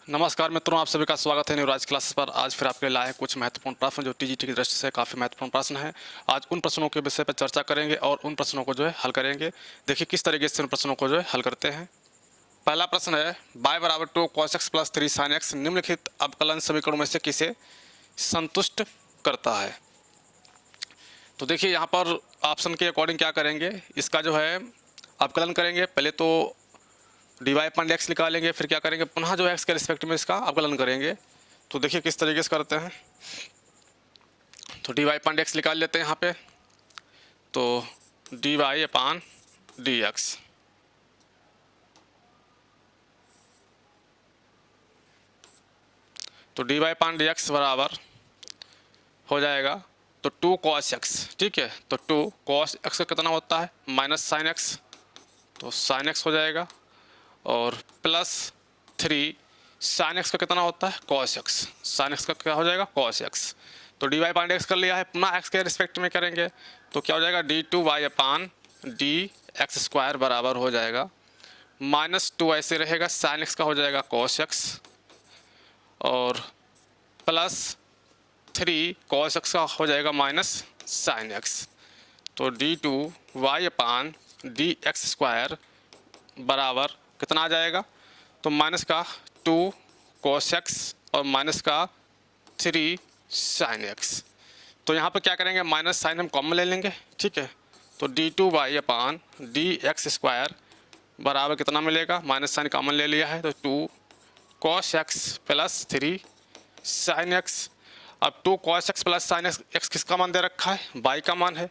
नमस्कार मित्रों, आप सभी का स्वागत है न्यूराज क्लासेस पर। आज फिर आपके लिए लाए हैं कुछ महत्वपूर्ण प्रश्न जो टीजीटी की दृष्टि से काफ़ी महत्वपूर्ण प्रश्न हैं। आज उन प्रश्नों के विषय पर चर्चा करेंगे और उन प्रश्नों को जो है हल करेंगे। देखिए किस तरीके से उन प्रश्नों को जो है हल करते हैं। पहला प्रश्न है y बराबर 2 cos x plus 3 sin x निम्नलिखित अवकलन समीकरणों में से किसे संतुष्ट करता है। तो देखिए यहाँ पर ऑप्शन के अकॉर्डिंग क्या करेंगे, इसका जो है अवकलन करेंगे। पहले तो dy अपॉन एक्स निकालेंगे, फिर क्या करेंगे, पुनः जो है एक्स के रिस्पेक्ट में इसका अवकलन करेंगे। तो देखिए किस तरीके से करते हैं। तो dy अपॉन एक्स निकाल लेते हैं यहाँ पे। तो dy अपॉन डी एक्स, तो dy अपॉन डी एक्स बराबर हो जाएगा तो 2 cos x, ठीक है। तो 2 cos x का कितना होता है, माइनस साइन एक्स, तो साइन एक्स हो जाएगा। और प्लस 3 साइन एक्स का कितना होता है, cos x, साइन एक्स का क्या हो जाएगा, cos x। तो dy अपॉन एक्स कर लिया है, पुनः x के रिस्पेक्ट में करेंगे तो क्या हो जाएगा, d2y upon D x square बराबर हो जाएगा माइनस 2 ऐसे रहेगा, साइन एक्स का हो जाएगा cos x और प्लस 3 cos x का हो जाएगा माइनस साइन एक्स। तो d2y upon D x square बराबर कितना आ जाएगा, तो माइनस का 2 cos x और माइनस का 3 साइन एक्स। तो यहाँ पर क्या करेंगे, माइनस साइन हम कॉमन ले लेंगे, ठीक है। तो d2y upon D x square बराबर कितना मिलेगा, माइनस साइन कॉमन ले लिया है तो 2 cos x plus 3 sine x. अब 2 cos x plus sine x किसका मान दे रखा है, y का मान है।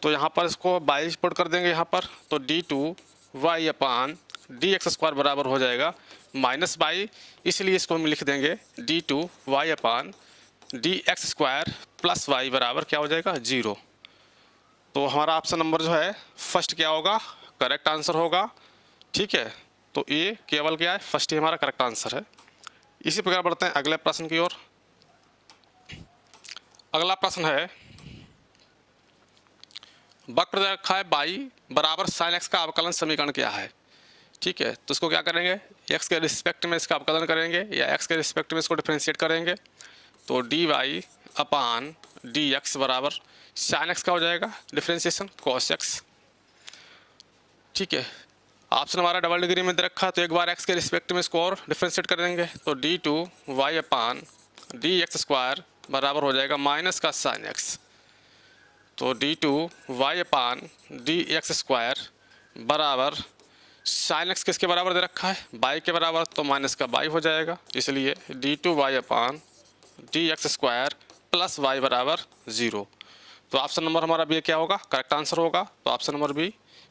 तो यहाँ पर इसको y पुट कर देंगे यहाँ पर। तो d2y upon D x square बराबर हो जाएगा माइनस y, इसलिए इसको हम लिख देंगे d2y upon D x square plus y बराबर क्या हो जाएगा, 0। तो हमारा ऑप्शन नंबर जो है फर्स्ट क्या होगा, करेक्ट आंसर होगा, ठीक है। तो ये केवल क्या है, फर्स्ट ही हमारा करेक्ट आंसर है। इसी प्रकार बढ़ते हैं अगले प्रश्न की ओर। अगला प्रश्न है, वक्र दे रखा है y बराबर साइन एक्स का अवकलन समीकरण क्या है, ठीक है। तो इसको क्या करेंगे, x के रिस्पेक्ट में इसका अवकलन करेंगे या x के रिस्पेक्ट में इसको डिफरेंशिएट करेंगे। तो dy अपॉन डी एक्स बराबर साइन एक्स का हो जाएगा डिफरेंशिएशन cos x, ठीक है। ऑप्शन हमारा डबल डिग्री में दे रखा है तो एक बार x के रिस्पेक्ट में इसको और डिफरेंशिएट कर देंगे। तो d2y upon D x square बराबर हो जाएगा माइनस का साइन एक्स। तो d2y upon D x square बराबर साइन एक्स किसके बराबर दे रखा है, y के बराबर, तो माइनस का y हो जाएगा, इसलिए d2y upon D x square plus y बराबर 0। तो ऑप्शन नंबर हमारा बी क्या होगा, करेक्ट आंसर होगा। तो option number B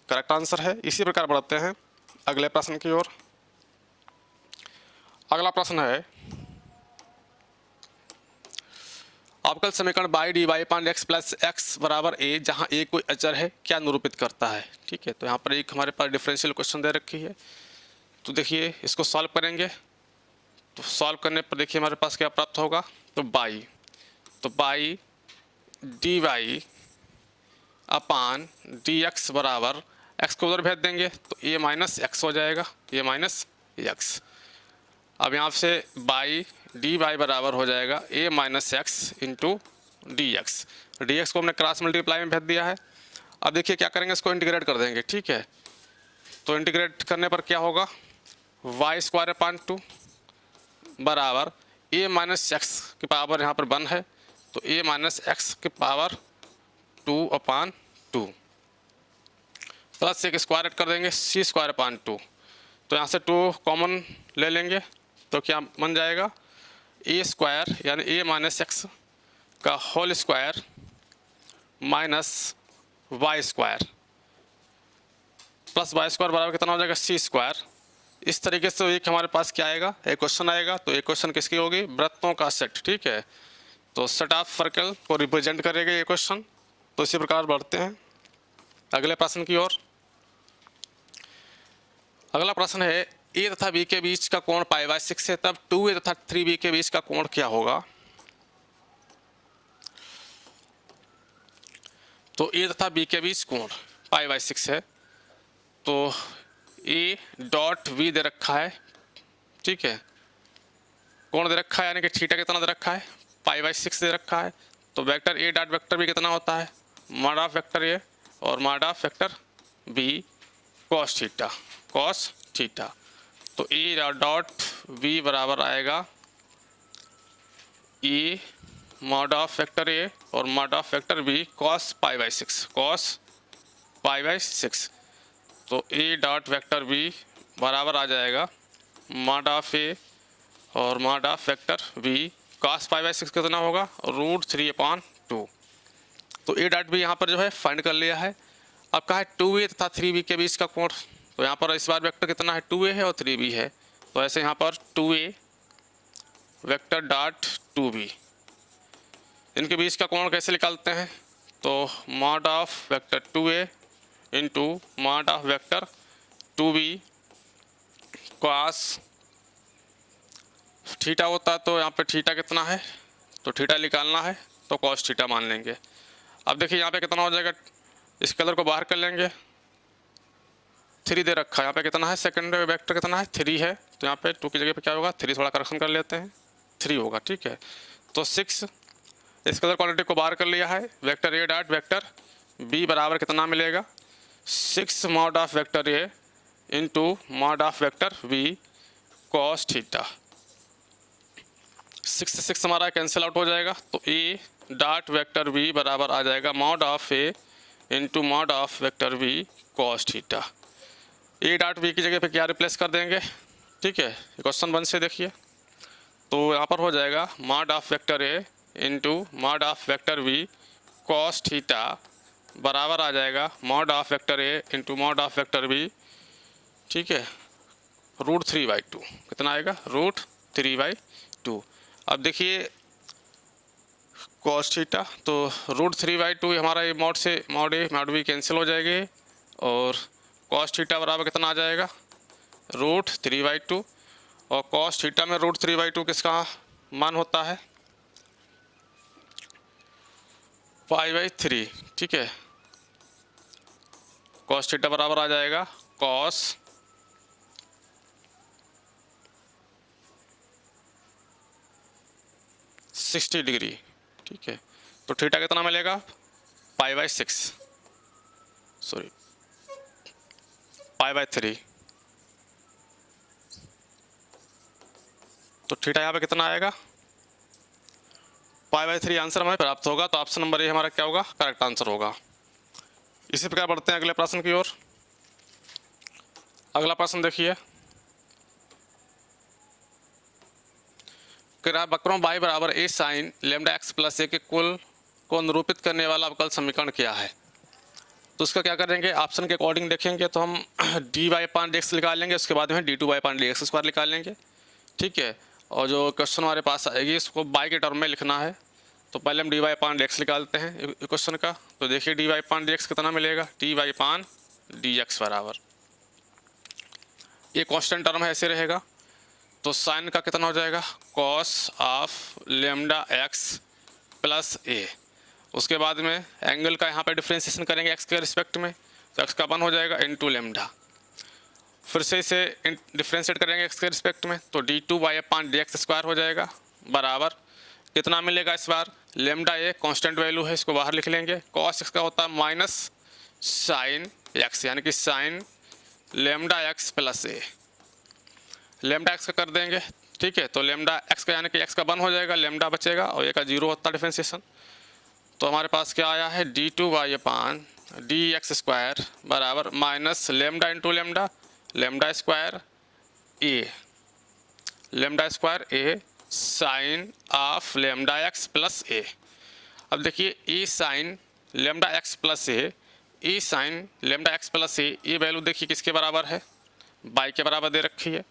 correct answer है। इसी प्रकार बढ़ते हैं अगले प्रश्न की ओर। अगला प्रश्न है, अवकल समीकरण by D Y upon X plus X बराबर ए जहाँ ए कोई अचर है क्या निरूपित करता है, ठीक है। तो यहाँ पर एक हमारे पास डिफरेंशियल क्वेश्चन दे रखी है। तो देखिए इसको सॉल्व करेंगे। तो सॉल्व करने पर देखिए हमारे पास क्या प्राप्त होगा, तो by D Y upon D X बराबर एक्स को उधर भेज देंगे तो ए माइनस एक्स हो जाएगा, ए माइनस एक्स। अब यहाँ से बाई डी वाई बराबर हो जाएगा a minus x into d x. D x को हमने क्रॉस मल्टीप्लाई में भेज दिया है। अब देखिए क्या करेंगे, इसको इंटीग्रेट कर देंगे, ठीक है। तो इंटीग्रेट करने पर क्या होगा, वाई स्क्वायर अपॉन 2 बराबर ए माइनस एक्स की पावर यहाँ पर 1 है तो ए माइनस एक्स की पावर 2 अपॉन 2 प्लस एक स्क्वायर कर देंगे सी स्क्वायर अपॉन 2। तो यहाँ से 2 कॉमन ले लेंगे तो क्या बन जाएगा, ए स्क्वायर यानी ए माइनस एक्स का whole square minus Y square plus Y square बराबर कितना हो जाएगा, सी स्क्वायर। इस तरीके से एक हमारे पास क्या आएगा, एक क्वेश्चन आएगा। तो एक क्वेश्चन किसकी होगी, वृत्तों का सेट, ठीक है। तो सेट ऑफ सर्कल को रिप्रेजेंट करेगा ये क्वेश्चन। तो इसी प्रकार बढ़ते हैं अगले प्रश्न की ओर। अगला प्रश्न है, ए तथा बी के बीच का कोण π/6 है, तब 2a तथा 3b के बीच का कोण क्या होगा। तो ए तथा बी के बीच कोण π/6 है। तो ए डॉट बी दे रखा है, ठीक है। कोण दे रखा है, यानी कि थीटा कितना दे रखा है, π/6 दे रखा है। तो वेक्टर ए डॉट वेक्टर बी कितना होता है, मॉड ऑफ वेक्टर ए और mod of vector B cos theta, cos theta. तो ए डॉट बी बराबर आएगा ई मॉड ऑफ वेक्टर ए और mod of vector B cos π/6, cos π/6। तो ए डॉट वेक्टर बी बराबर आ जाएगा मॉड ऑफ ए और mod of vector B cos π/6 कितना होगा, √3/2। तो ए डॉट बी यहाँ पर जो है फाइंड कर लिया है। अब कहा है 2a तथा 3b के बीच का कोण, तो यहाँ पर इस बार वेक्टर कितना है, 2a है और 3b है। तो ऐसे यहाँ पर 2a वेक्टर डॉट 2b, इनके बीच का कोण कैसे निकालते हैं, तो mod of vector 2a into mod of vector 2b cos theta होता है। तो यहाँ पे थीटा कितना है, तो थीटा निकालना है तो कॉस थीटा मान लेंगे। अब देखिए यहाँ पे कितना हो जाएगा, इस कलर को बाहर कर लेंगे, 3 दे रखा है, यहाँ पे कितना है, सेकंड वेक्टर कितना है, 3 है। तो यहाँ पे 2 की जगह पे क्या होगा, 3 थोड़ा करेक्शन कर लेते हैं, 3 होगा, ठीक है। तो 6 इस कलर क्वांटिटी को बाहर कर लिया है, वेक्टर ए डॉट वेक्टर बी बराबर कितना मिलेगा, 6 mod of vector A into mod of vector B cos theta. 6 से 6 हमारा कैंसिल आउट हो जाएगा। तो ए डॉट वेक्टर बी बराबर आ जाएगा mod of A into mod of vector B cos theta. A dot B की जगह पे क्या रिप्लेस कर देंगे, ठीक है, क्वेश्चन 1 से देखिए। तो यहाँ पर हो जाएगा mod of vector A into mod of vector B cos theta बराबर आ जाएगा mod of vector A into mod of vector B, ठीक है, √3/2। कितना आएगा, √3/2। अब देखिए कॉस थीटा, तो √3/2 हमारा ये मॉड से mod A mod B cancel हो जाएंगे और कॉस थीटा बराबर कितना आ जाएगा, √3/2। और कॉस थीटा में √3/2 किसका मान होता है, π/3, ठीक है। कॉस थीटा बराबर आ जाएगा कॉस 60 डिग्री, ठीक है। तो थीटा कितना मिलेगा, π/6, सॉरी π/3। तो थीटा यहाँ पे कितना आएगा, π/3 आंसर हमें प्राप्त होगा। तो ऑप्शन नंबर ए हमारा क्या होगा, करेक्ट आंसर होगा। इसी प्रकार बढ़ते हैं अगले प्रश्न की ओर। अगला प्रश्न देखिए, वक्रों y बराबर ए साइन लेमडा एक्स प्लस ए के कुल को निरूपित करने वाला अवकल समीकरण क्या है। तो उसका क्या करेंगे, ऑप्शन के अकॉर्डिंग देखेंगे तो हम dy/dx निकाल लेंगे, उसके बाद में d2y/dx² निकाल लेंगे, ठीक है। और जो क्वेश्चन हमारे पास आएगी इसको y के टर्म में लिखना है। तो पहले हम dy/dx निकालते हैं क्वेश्चन का। तो देखिए dy/dx कितना मिलेगा, dy/dx बराबर, ये कांस्टेंट टर्म है, ऐसे रहेगा। तो साइन का कितना हो जाएगा, cos of lambda x plus a. उसके बाद में एंगल का यहाँ पे डिफ्रेंशिएशन करेंगे एक्स के रिस्पेक्ट में, तो एक्स का 1 हो जाएगा इंटू लेमडा। फिर से इसे डिफ्रेंशिएट करेंगे एक्स के रिस्पेक्ट में, तो d2y/dx² हो जाएगा बराबर कितना मिलेगा इस बार, लेमडा ए कांस्टेंट वैल्यू है, इसको बाहर लिख लेंगे। कॉस एक्स का होता है माइनस साइन एक्स, यानी कि साइन लेमडा एक्स प्लस ए। लेमडा एक्स का कर देंगे, ठीक है। तो लेमडा एक्स का यानी कि एक्स का 1 हो जाएगा, लेमडा बचेगा और ए का 0 होता है डिफ्रेंशिएशन। तो हमारे पास क्या आया है, d2y/dx² बराबर minus lambda into lambda, lambda square a, lambda square a sine of lambda x plus a. अब देखिए a sine lambda x plus a sine lambda x plus a, ये वैल्यू देखिए किसके बराबर है, बाई के बराबर दे रखी है।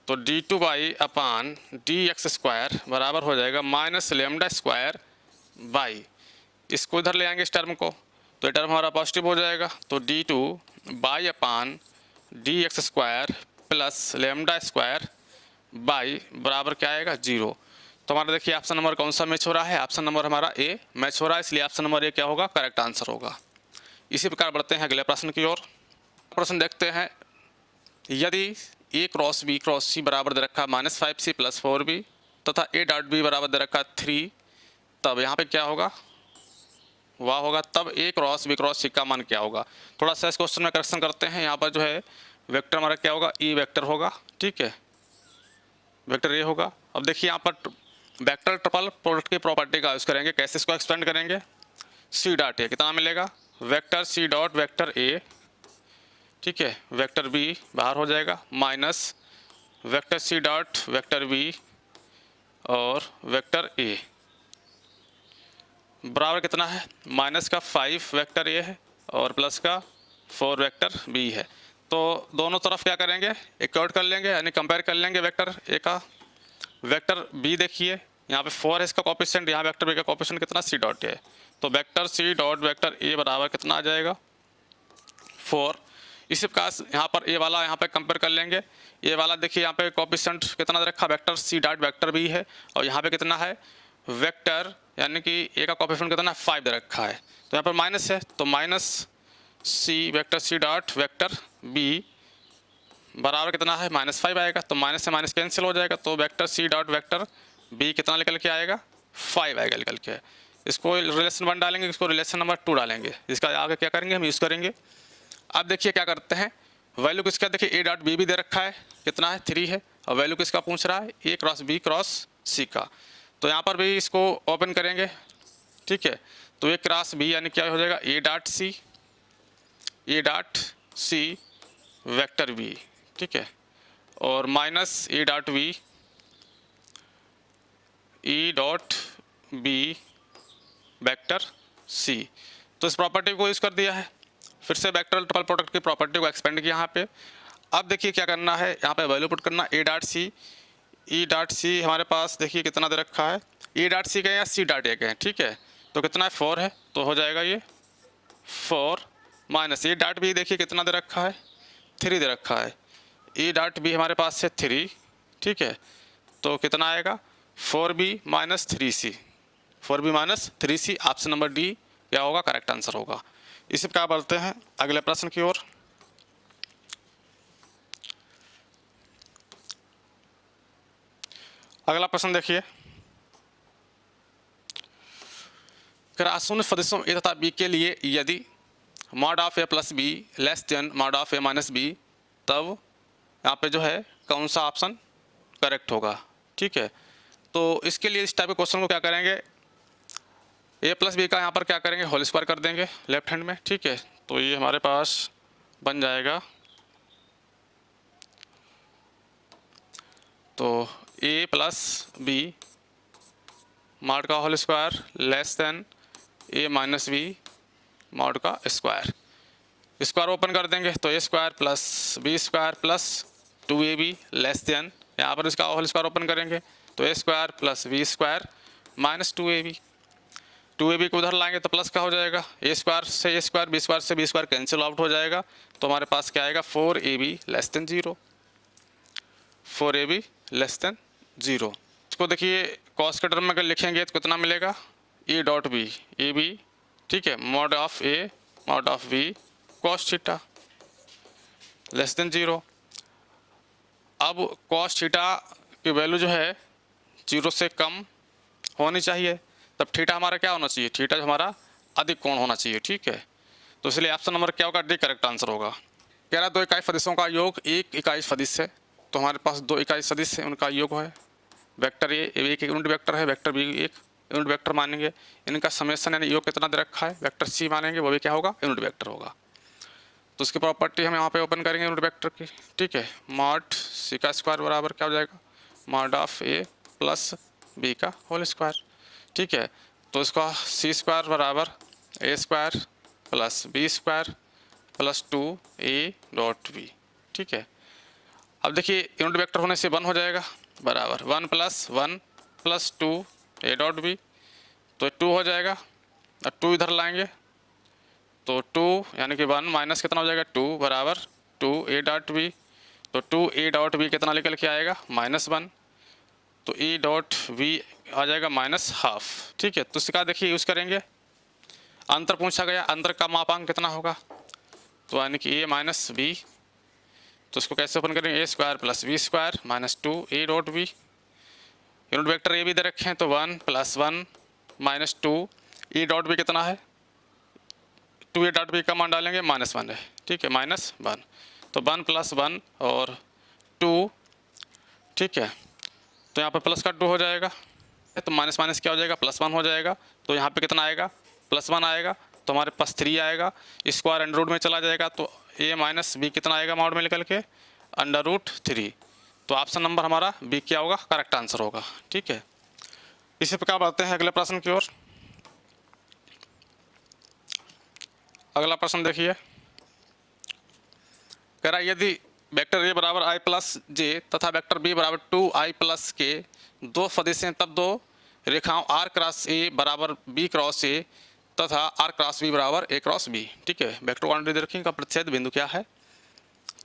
तो d2y/dx² बराबर हो जाएगा माइनस लेमडा स्क्वायर बाई, इसको इधर ले आएंगे इस टर्म को, तो ये टर्म हमारा पॉजिटिव हो जाएगा। तो d2y/dx² plus lambda square by बराबर क्या आएगा, 0। तो हमारा देखिए ऑप्शन नंबर कौन सा मैच हो रहा है, ऑप्शन नंबर हमारा ए मैच हो रहा है, इसलिए ऑप्शन नंबर ए क्या होगा, करेक्ट आंसर होगा। इसी प्रकार बढ़ते हैं अगले प्रश्न की ओर। प्रश्न देखते हैं, यदि a cross b cross c बराबर दे रखा -5c + 4b तथा ए डॉट बी बराबर दे रखा है 3, तब यहाँ पे क्या होगा, वाह होगा। तब ए क्रॉस बी क्रॉस सी का मान क्या होगा। थोड़ा सा इस क्वेश्चन में करेक्शन करते हैं। यहाँ पर जो है वेक्टर हमारा क्या होगा, ई वेक्टर होगा, ठीक है, वेक्टर ए होगा। अब देखिए यहाँ पर वेक्टर ट्रिपल प्रोडक्ट की प्रॉपर्टी का यूज़ करेंगे। कैसे इसको एक्सपेंड करेंगे, सी डॉट ए कितना मिलेगा, वेक्टर सी डॉट वेक्टर ए, ठीक है, वेक्टर बी बाहर हो जाएगा, माइनस वेक्टर सी डॉट वेक्टर बी और वेक्टर ए बराबर कितना है, माइनस का 5 वेक्टर ए है और प्लस का 4 वेक्टर बी है। तो दोनों तरफ क्या करेंगे, इक्वट कर लेंगे, यानी कंपेयर कर लेंगे वेक्टर ए का। वेक्टर बी देखिए यहाँ पे 4 है इसका कोफिशिएंट, यहाँ वेक्टर बी का कोफिशिएंट कितना, सी डॉट ए है। तो vector C dot vector A बराबर कितना आ जाएगा, 4। इसी प्रकार यहाँ पर ए वाला यहाँ पे कंपेयर कर लेंगे। ए वाला देखिए यहाँ पे कोफिशिएंट कितना दे रखा, वेक्टर सी डॉट वेक्टर बी है, और यहाँ पे कितना है, वेक्टर यानी कि ए का कोफिशिएंट कितना है, 5 दे रखा है। तो यहाँ पर माइनस है, तो माइनस सी वेक्टर सी डॉट वेक्टर बी बराबर कितना है, -5 आएगा। तो माइनस से माइनस कैंसिल हो जाएगा, तो वेक्टर सी डॉट वेक्टर बी कितना निकल के आएगा, 5 आएगा निकल के। इसको रिलेशन 1 डालेंगे, इसको रिलेशन नंबर 2 डालेंगे, इसका आगे क्या करेंगे हम यूज़ करेंगे। अब देखिए क्या करते हैं, वैल्यू किसका, देखिए ए डॉट बी भी दे रखा है, कितना है, 3 है, और वैल्यू किसका पूछ रहा है, ए क्रॉस बी क्रॉस सी का। तो यहाँ पर भी इसको ओपन करेंगे, ठीक है। तो ए क्रॉस बी यानी क्या हो जाएगा, A dot C vector B, ठीक है, और minus A dot B E dot B vector C. तो इस प्रॉपर्टी को यूज़ कर दिया है। फिर से वेक्टर ट्रिपल प्रोडक्ट की प्रॉपर्टी को एक्सपेंड किया यहाँ पे। अब देखिए क्या करना है, यहाँ पे वैल्यू पुट करना, ए डॉट सी, ई डॉट सी हमारे पास देखिए कितना दे रखा है, ई डॉट सी का या सी डॉट ए का है, ठीक है। तो कितना है, 4 है, तो हो जाएगा ये 4 माइनस ए डॉट बी देखिए कितना दे रखा है, 3 दे रखा है, ई डॉट बी हमारे पास है 3, ठीक है। तो कितना आएगा, 4b minus 3c, 4b minus 3c, option number D क्या होगा, करेक्ट आंसर होगा। इसी प्रकार बढ़ते हैं अगले प्रश्न की ओर। अगला प्रश्न देखिए, शून्य सदिशों ए तथा बी के लिए यदि mod of A plus B less than mod of A minus B, तब यहाँ पे जो है कौन सा ऑप्शन करेक्ट होगा, ठीक है। तो इसके लिए इस टाइप के क्वेश्चन को क्या करेंगे, ए प्लस बी का यहाँ पर क्या करेंगे, होल स्क्वायर कर देंगे लेफ्ट हैंड में, ठीक है। तो ये हमारे पास बन जाएगा, तो ए प्लस बी मॉड का whole square less than a minus b mod का स्क्वायर। स्क्वायर ओपन कर देंगे, तो a square plus b square plus 2ab less than, यहाँ पर इसका होल स्क्वायर ओपन करेंगे, तो a square plus b square minus 2ab को उधर लाएंगे तो प्लस का हो जाएगा, ए स्क्वायर से ए स्क्वायर, बी स्क्वायर से बी स्क्वायर कैंसिल आउट हो जाएगा। तो हमारे पास क्या आएगा, 4ab less than 0, 4ab less than 0। इसको देखिए कॉस के टर्म में अगर लिखेंगे तो कितना मिलेगा, A dot B, A B, ठीक है, mod of A mod of B cos theta less than 0। अब कॉस थीटा की वैल्यू जो है 0 से कम होनी चाहिए, तब थीटा हमारा क्या होना चाहिए, थीटा हमारा अधिक कोण होना चाहिए, ठीक है। तो इसलिए ऑप्शन नंबर क्या होगा, डी करेक्ट आंसर होगा। कह रहा 2 इकाई सदिशों का योग 1 इकाई सदिश है, तो हमारे पास 2 इकाई सदिश है, उनका योग है, वेक्टर ए एक यूनिट वेक्टर है, वेक्टर बी एक यूनिट वेक्टर मानेंगे, इनका समेशन यानी योग कितना दे रखा है, वेक्टर सी मानेंगे, वो भी क्या होगा, यूनिट वेक्टर होगा। तो उसकी प्रॉपर्टी हम यहाँ पे ओपन करेंगे यूनिट वेक्टर की, ठीक है। मॉड सी का स्क्वायर बराबर क्या हो जाएगा, mod of A plus b का होल स्क्वायर, ठीक है। तो इसका सी स्क्वायर बराबर a square plus b square plus 2a dot b, ठीक है। अब देखिए यूनिट वेक्टर होने से 1 हो जाएगा, बराबर 1 plus 1 plus 2a dot B, तो 2 हो जाएगा, और 2 इधर लाएंगे तो 2 यानी कि 1 माइनस कितना हो जाएगा, 2 बराबर 2a डॉट बी। तो 2a डॉट बी कितना निकल के आएगा, -1, तो e डॉट बी आ जाएगा -½ ठीक है। तो इसका देखिए यूज़ करेंगे, अंतर पूछा गया, अंतर का मापांक कितना होगा, तो यानी कि a माइनस बी, तो इसको कैसे ओपन करेंगे, a square plus b square minus 2a dot b, unit vector a भी दे रखे हैं, तो 1 + 1 - 2 ई डॉट भी कितना है, 2 ए डॉट बी का मान डालेंगे -1 है, ठीक है, -1, तो 1 + 1 और 2, ठीक है, तो यहाँ पर प्लस का 2 हो जाएगा, तो माइनस माइनस क्या हो जाएगा, +1 हो जाएगा, तो यहाँ पे कितना आएगा, +1 आएगा, तो हमारे पास 3 आएगा, स्क्वायर अंडर रूट में चला जाएगा, तो a - b कितना आएगा मॉड में निकल के, √3, तो ऑप्शन नंबर हमारा बी क्या होगा, करेक्ट आंसर होगा, ठीक है। इसी प्रकार बढ़ते हैं अगले प्रश्न की ओर। अगला प्रश्न देखिए, कह रहा है यदि वेक्टर a बराबर i + j तथा वेक्टर b बराबर 2i + के दो सदिश हैं, तब दो रेखाओं r क्रॉस a बराबर b क्रॉस a तथा r क्रॉस b बराबर a क्रॉस b, ठीक है। वेक्टर क्वांटिटी दे रखी है, का प्रतिच्छेद बिंदु क्या है।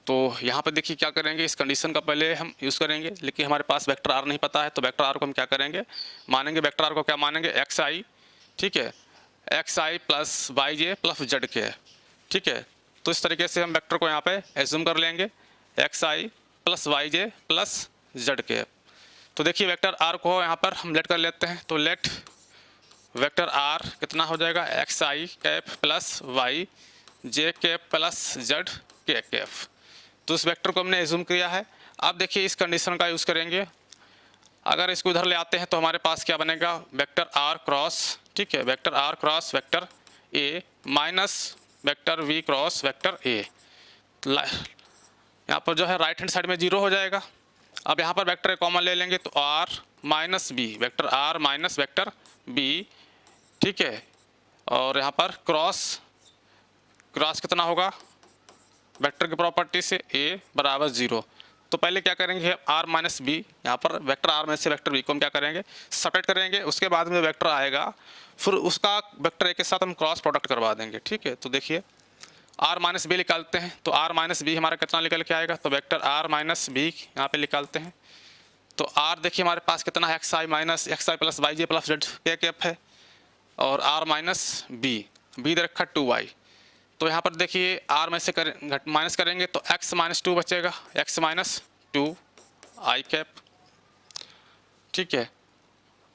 तो यहाँ पे देखिए क्या करेंगे, इस कंडीशन का पहले हम यूज़ करेंगे, लेकिन हमारे पास वेक्टर r नहीं पता है, तो वेक्टर r को हम क्या करेंगे, मानेंगे वेक्टर r को क्या मानेंगे, xi, ठीक है, xi + yj + zk, ठीक है। तो इस तरीके से हम वेक्टर को यहाँ पे एज्यूम कर लेंगे, xi + yj + zk। तो देखिए वेक्टर r को यहाँ पर हम लेट कर लेते हैं, तो लेट वेक्टर r कितना हो जाएगा, xi cap + yj cap + zk cap. तो इस वेक्टर को हमने एज्यूम किया है। अब देखिए इस कंडीशन का यूज़ करेंगे, अगर इसको उधर ले आते हैं तो हमारे पास क्या बनेगा, वेक्टर r क्रॉस, ठीक है, vector r cross vector a minus vector v cross vector a। यहाँ पर जो है राइट हैंड साइड में 0 हो जाएगा। अब यहाँ पर वेक्टर कॉमन ले लेंगे, तो r - b, vector r minus vector b, ठीक है, और यहाँ पर क्रॉस कितना होगा, वेक्टर की प्रॉपर्टी से a बराबर 0। तो पहले क्या करेंगे, r - b, यहाँ पर वेक्टर r में से वेक्टर b को हम क्या करेंगे, सेपरेट करेंगे, उसके बाद में वेक्टर आएगा, फिर उसका वेक्टर a के साथ हम क्रॉस प्रोडक्ट करवा देंगे, ठीक है। तो देखिए r - b निकालते हैं, तो r - b हमारा कितना निकल के आएगा, तो वेक्टर r - b यहाँ पे निकालते हैं, तो r देखिए हमारे पास कितना है, xi + yj + zk कैप है, और r - b दे रखा 2y। तो यहाँ पर देखिए r में से माइनस करेंगे तो x - 2 बचेगा, x - 2 i कैप, ठीक है।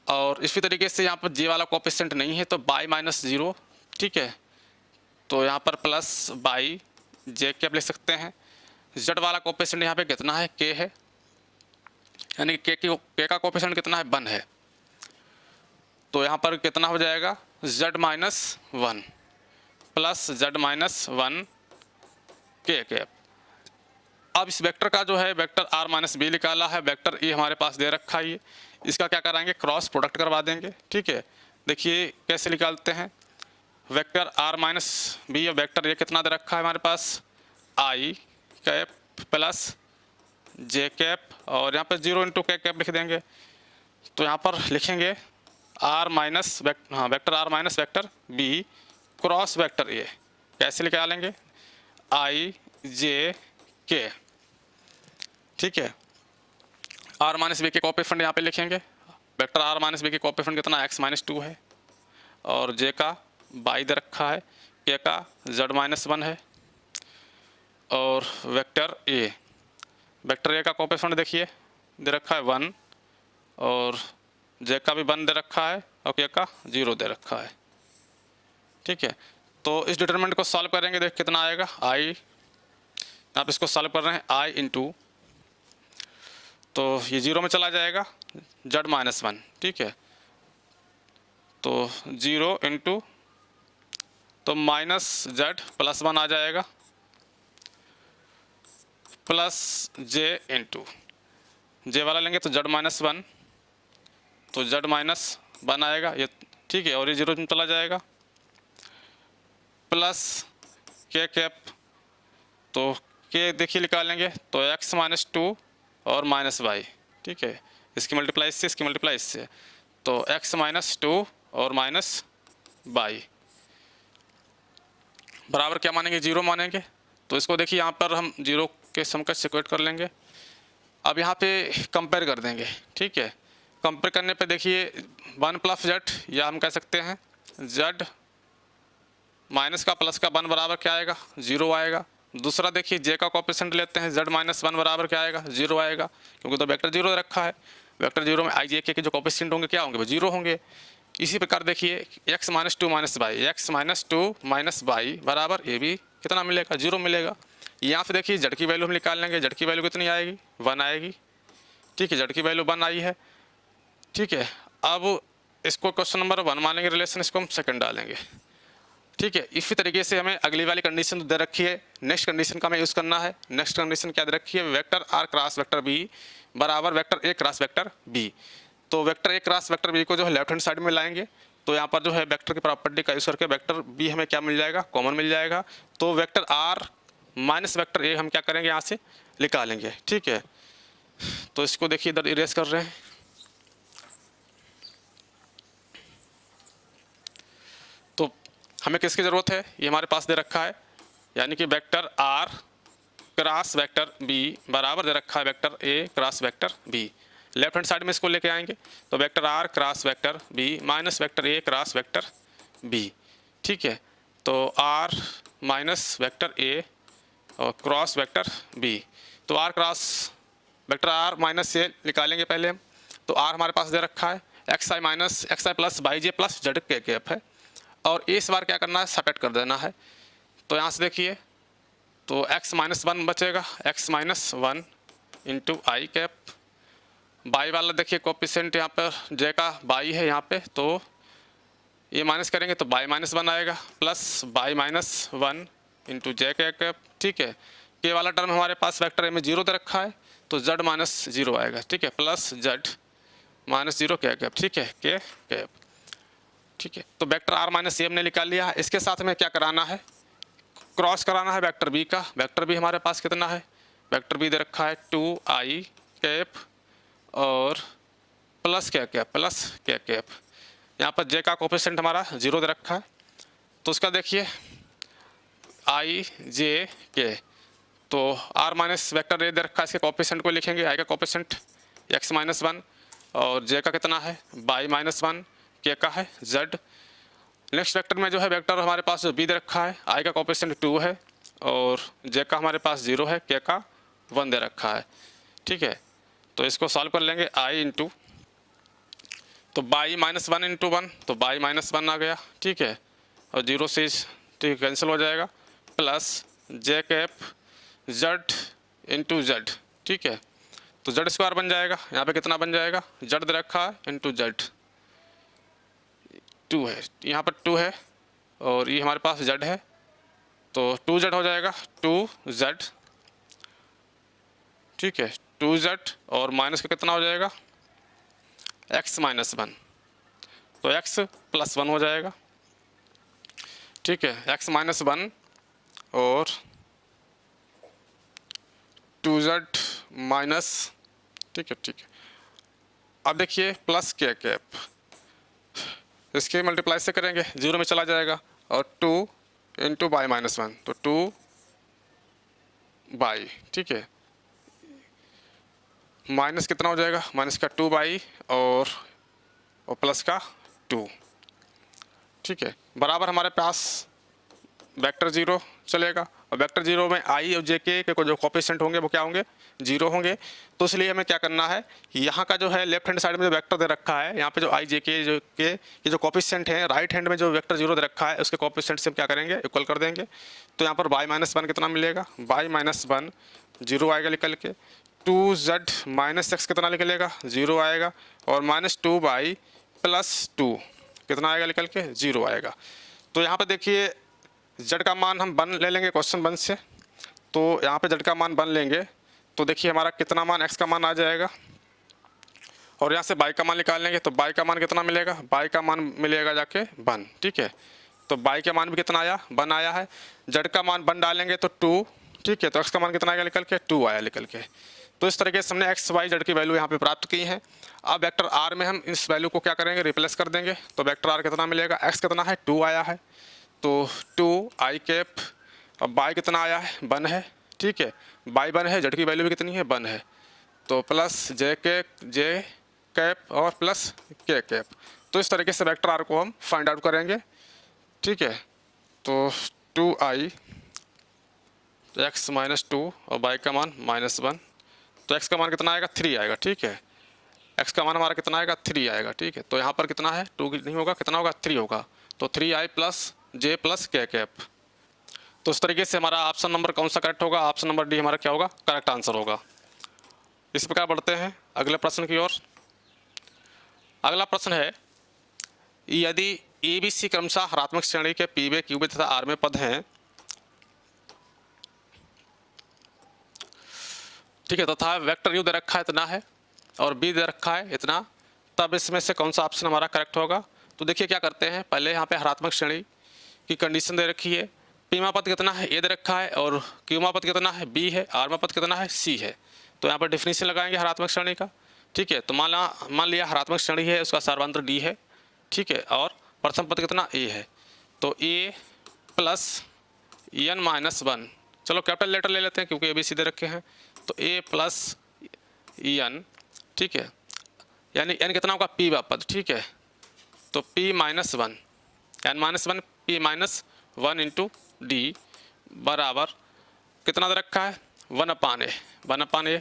और इसी तरीके से यहाँ पर j वाला कोएफिशिएंट नहीं है, तो y - 0, ठीक है, तो यहाँ पर प्लस बाई जे कैप लिख सकते हैं। z वाला कोएफिशिएंट यहाँ पे कितना है, k है, यानी कि k का कोएफिशिएंट कितना है, 1 है, तो यहाँ पर कितना हो जाएगा, z - 1 plus z - 1 k cap. अब इस वेक्टर का जो है वेक्टर r - b निकाला है, वेक्टर e हमारे पास दे रखा है, इसका क्या कराएंगे, क्रॉस प्रोडक्ट करवा देंगे, ठीक है। देखिए कैसे निकालते हैं, वेक्टर r - b और वेक्टर ए कितना दे रखा है हमारे पास, i cap plus j cap, और यहाँ पर 0 × k कैप लिख देंगे। तो यहाँ पर लिखेंगे vector r minus vector b cross vector A, कैसे निकालेंगे, i j k, ठीक है। r - b के कोएफिशिएंट यहाँ पे लिखेंगे, वेक्टर r - b के कोएफिशिएंट कितना, x - 2 है, और j का y दे रखा है, k का z - 1 है, और वेक्टर a का कोएफिशिएंट देखिए दे रखा है 1, और j का भी 1 दे रखा है, और k का 0 दे रखा है, ठीक है। तो इस डिटरमिनेंट को सॉल्व करेंगे, देख कितना आएगा, i, आप इसको सॉल्व कर रहे हैं i इंटू, तो ये 0 में चला जाएगा, z - 1, ठीक है, तो 0 इंटू, तो -z + 1 आ जाएगा, प्लस j इंटू, j वाला लेंगे तो z - 1, तो z - 1 आएगा ये, ठीक है, और ये 0 में चला जाएगा, प्लस k कैप, तो k देखिए निकालेंगे तो x - 2 और -y, ठीक है, इसकी मल्टीप्लाई इससे, इसकी मल्टीप्लाई इससे, तो x - 2 और -y बराबर क्या मानेंगे, 0 मानेंगे। तो इसको देखिए यहाँ पर हम 0 के समकक्ष इक्वेट कर लेंगे। अब यहाँ पे कंपेयर कर देंगे, ठीक है, कंपेयर करने पे देखिए 1 + z, या हम कह सकते हैं z माइनस का प्लस का 1 बराबर क्या आएगा, 0 आएगा। दूसरा देखिए j का कोएफिशिएंट लेते हैं, z - 1 बराबर क्या आएगा, 0 आएगा, क्योंकि तो वेक्टर 0 रखा है। वेक्टर जीरो में आई जे के जो कोफिशिएंट होंगे क्या होंगे, वो जीरो होंगे। इसी प्रकार देखिए x minus two minus by, x minus two minus by बराबर ये भी कितना मिलेगा, जीरो मिलेगा। यहाँ पे देखिए जड़ की वैल्यू हम निकाल लेंगे, जड़ की वैल्यू कितनी आएगी, 1 आएगी, ठीक है, जड़ की वैल्यू 1 आई है, ठीक है। अब इसको क्वेश्चन नंबर 1 मानेंगे रिलेशन, इसको हम सेकंड डालेंगे, ठीक है। इसी तरीके से हमें अगली वाली कंडीशन दे रखी है, नेक्स्ट कंडीशन का हमें यूज़ करना है। नेक्स्ट कंडीशन क्या दे रखी है, vector r cross vector B बराबर vector a cross vector b. तो vector a cross vector b को जो है लेफ्ट हैंड साइड में लाएंगे, तो यहाँ पर जो है वेक्टर की प्रॉपर्टी का यूज़ करके वेक्टर बी हमें क्या मिल जाएगा, कॉमन मिल जाएगा। तो vector are minus vector A हम क्या करेंगे, यहाँ से निकालेंगे, ठीक है। तो इसको देखिए इधर इरेज कर रहे हैं। तो हमें किसकी ज़रूरत है, ये हमारे पास दे रखा है, यानी कि vector r cross vector B बराबर दे रखा है vector a cross vector b. Left hand side में इसको लेके आएंगे, तो vector r cross vector B minus vector a cross vector B, ठीक है। तो आर माइनस वेक्टर ए और क्रॉस वेक्टर बी, तो r cross vector are minus a निकालेंगे पहले हम। तो आर हमारे पास दे रखा है x I minus x I plus by J plus Z के कैप है, और इस बार क्या करना है, सेपरेट कर देना है। तो यहाँ से देखिए, तो x माइनस 1 बचेगा, x minus 1 into I cap, by वाला देखिए कोफिशिएंट यहाँ पर j का बाई है यहाँ पे, तो ये माइनस करेंगे तो बाई माइनस 1 आएगा, प्लस बाई माइनस 1 इंटू जे के कैप, ठीक है। के वाला टर्म हमारे पास वेक्टर ए में 0 दे रखा है, तो z माइनस 0 आएगा, ठीक है, प्लस z माइनस 0 के कैप, ठीक है, के कैप, ठीक है। तो वेक्टर आर माइनस ए हमने निकाल लिया है। इसके साथ में क्या कराना है, क्रॉस कराना है वेक्टर बी का। वेक्टर बी हमारे पास कितना है, वेक्टर बी दे रखा है 2i कैप और प्लस क्या कैप, प्लस क्या कैप। यहाँ पर जे का कोफिशिएंट हमारा 0 दे रखा है, तो उसका देखिए आई जे के, तो आर माइनस वेक्टर ए दे रखा है, इसके कोफिशिएंट को लिखेंगे, आई का कोफिशिएंट एक्स माइनस 1 और जे का कितना है बाई माइनस 1, के का है जेड। नेक्स्ट वेक्टर में जो है वेक्टर हमारे पास जो बी दे रखा है, आई का कोफिशिएंट 2 है और जे का हमारे पास 0 है, के का 1 दे रखा है, ठीक है। तो इसको सॉल्व कर लेंगे, आई इंटू, तो बाई माइनस 1 इंटू 1, तो बाई माइनस 1 आ गया, ठीक है, और 0 से ठीक कैंसिल हो जाएगा, प्लस जे कैप जेड इंटू जेड, ठीक है। तो जेड स्क्वायर बन जाएगा, यहाँ पे कितना बन जाएगा, जेड दे रखा है इंटू जेड 2 है, यहाँ पर 2 है और ये हमारे पास z है, तो 2z हो जाएगा, 2z, ठीक है, 2z और माइनस का कितना हो जाएगा x माइनस 1, तो x प्लस 1 हो जाएगा, ठीक है, x माइनस 1 और 2z माइनस, ठीक है, ठीक है। अब देखिए प्लस के कैप, इसके मल्टीप्लाई से करेंगे 0 में चला जाएगा, और 2 इंटू बाई माइनस 1, तो 2 बाई, ठीक है, माइनस कितना हो जाएगा, माइनस का 2 बाई और प्लस का 2, ठीक है, बराबर हमारे पास वेक्टर 0 चलेगा, और वेक्टर 0 में आई और जे के जो कोफिशिएंट होंगे वो क्या होंगे, 0 होंगे। तो इसलिए हमें क्या करना है, यहाँ का जो है लेफ्ट हैंड साइड में जो वेक्टर दे रखा है, यहाँ पे जो आई जे के जो के ये जो कोफिशिएंट हैं, राइट हैंड में जो वेक्टर 0 दे रखा है उसके कोफिशिएंट से हम क्या करेंगे, इक्वल कर देंगे। तो यहाँ पर बाई माइनस 1 कितना मिलेगा, बाई माइनस 1 0 आएगा निकल के, 2z माइनस एक्स कितना निकलेगा, 0 आएगा, और माइनस 2 बाई प्लस 2 कितना आएगा निकल के, 0 आएगा। तो यहाँ पर देखिए z का मान हम 1 ले लेंगे क्वेश्चन 1 से, तो यहाँ पे z का मान 1 लेंगे, तो देखिए हमारा कितना मान x का मान आ जाएगा, और यहाँ से y का मान निकाल लेंगे, तो y का मान कितना मिलेगा, y का मान मिलेगा जाके 1, ठीक है। तो y का मान भी कितना आया, 1 आया है, z का मान 1 डालेंगे तो 2, ठीक है, तो x का मान कितना आएगा निकल के, 2 आया निकल के। तो इस तरीके से हमने x y z की वैल्यू यहाँ पे प्राप्त की है। अब वेक्टर r में हम इस वैल्यू को क्या करेंगे, रिप्लेस कर देंगे, तो वेक्टर r कितना मिलेगा, x कितना है 2 आया है, तो 2i कैप, अब बाई कितना आया है 1 है, ठीक है, बाई 1 है, जेड की वैल्यू भी कितनी है 1 है, तो प्लस जे कैप और प्लस के कैप। तो इस तरीके से वेक्टर आर को हम फाइंड आउट करेंगे, ठीक है। तो 2i x माइनस 2 और बाई का मान माइनस 1, तो x का मान कितना आएगा 3 आएगा, ठीक है, एक्स का मान हमारा कितना आएगा 3 आएगा, ठीक है। तो यहाँ पर कितना है 2 नहीं होगा, कितना होगा 3 होगा, तो 3i प्लस जे प्लस के कैप। तो इस तरीके से हमारा ऑप्शन नंबर कौन सा करेक्ट होगा, ऑप्शन नंबर डी हमारा क्या होगा करेक्ट आंसर होगा। इस प्रकार बढ़ते हैं अगले प्रश्न की ओर। अगला प्रश्न है यदि ए बी सी क्रमशः हरात्मक श्रेणी के पी वे क्यू वे तथा आर में पद हैं, ठीक है, तथा वेक्टर यू दे रखा है इतना है और बी दे रखा है इतना, तब इसमें से कौन सा ऑप्शन हमारा करेक्ट होगा। तो देखिए क्या करते हैं, पहले यहाँ पे हरात्मक श्रेणी की कंडीशन दे रखी है, पी में पद कितना है ए दे रखा है और क्यू में पद कितना है बी है, आर में पद कितना है सी है। तो यहाँ पर डिफिनीशन लगाएंगे हरात्मक श्रेणी का, ठीक है। तो मान लिया हरात्मक श्रेणी है, उसका सार्वधातुक डी है, ठीक है, और प्रथम पद कितना ए है, तो ए प्लस एन माइनस 1, चलो कैपिटल लेटर ले लेते हैं क्योंकि ए बी सी दे रखे हैं, तो ए प्लस एन, ठीक है, यानी एन कितना होगा पी पद, ठीक है, तो P minus 1 N minus 1 P minus 1 into D बराबर कितना दे रखा है 1/a।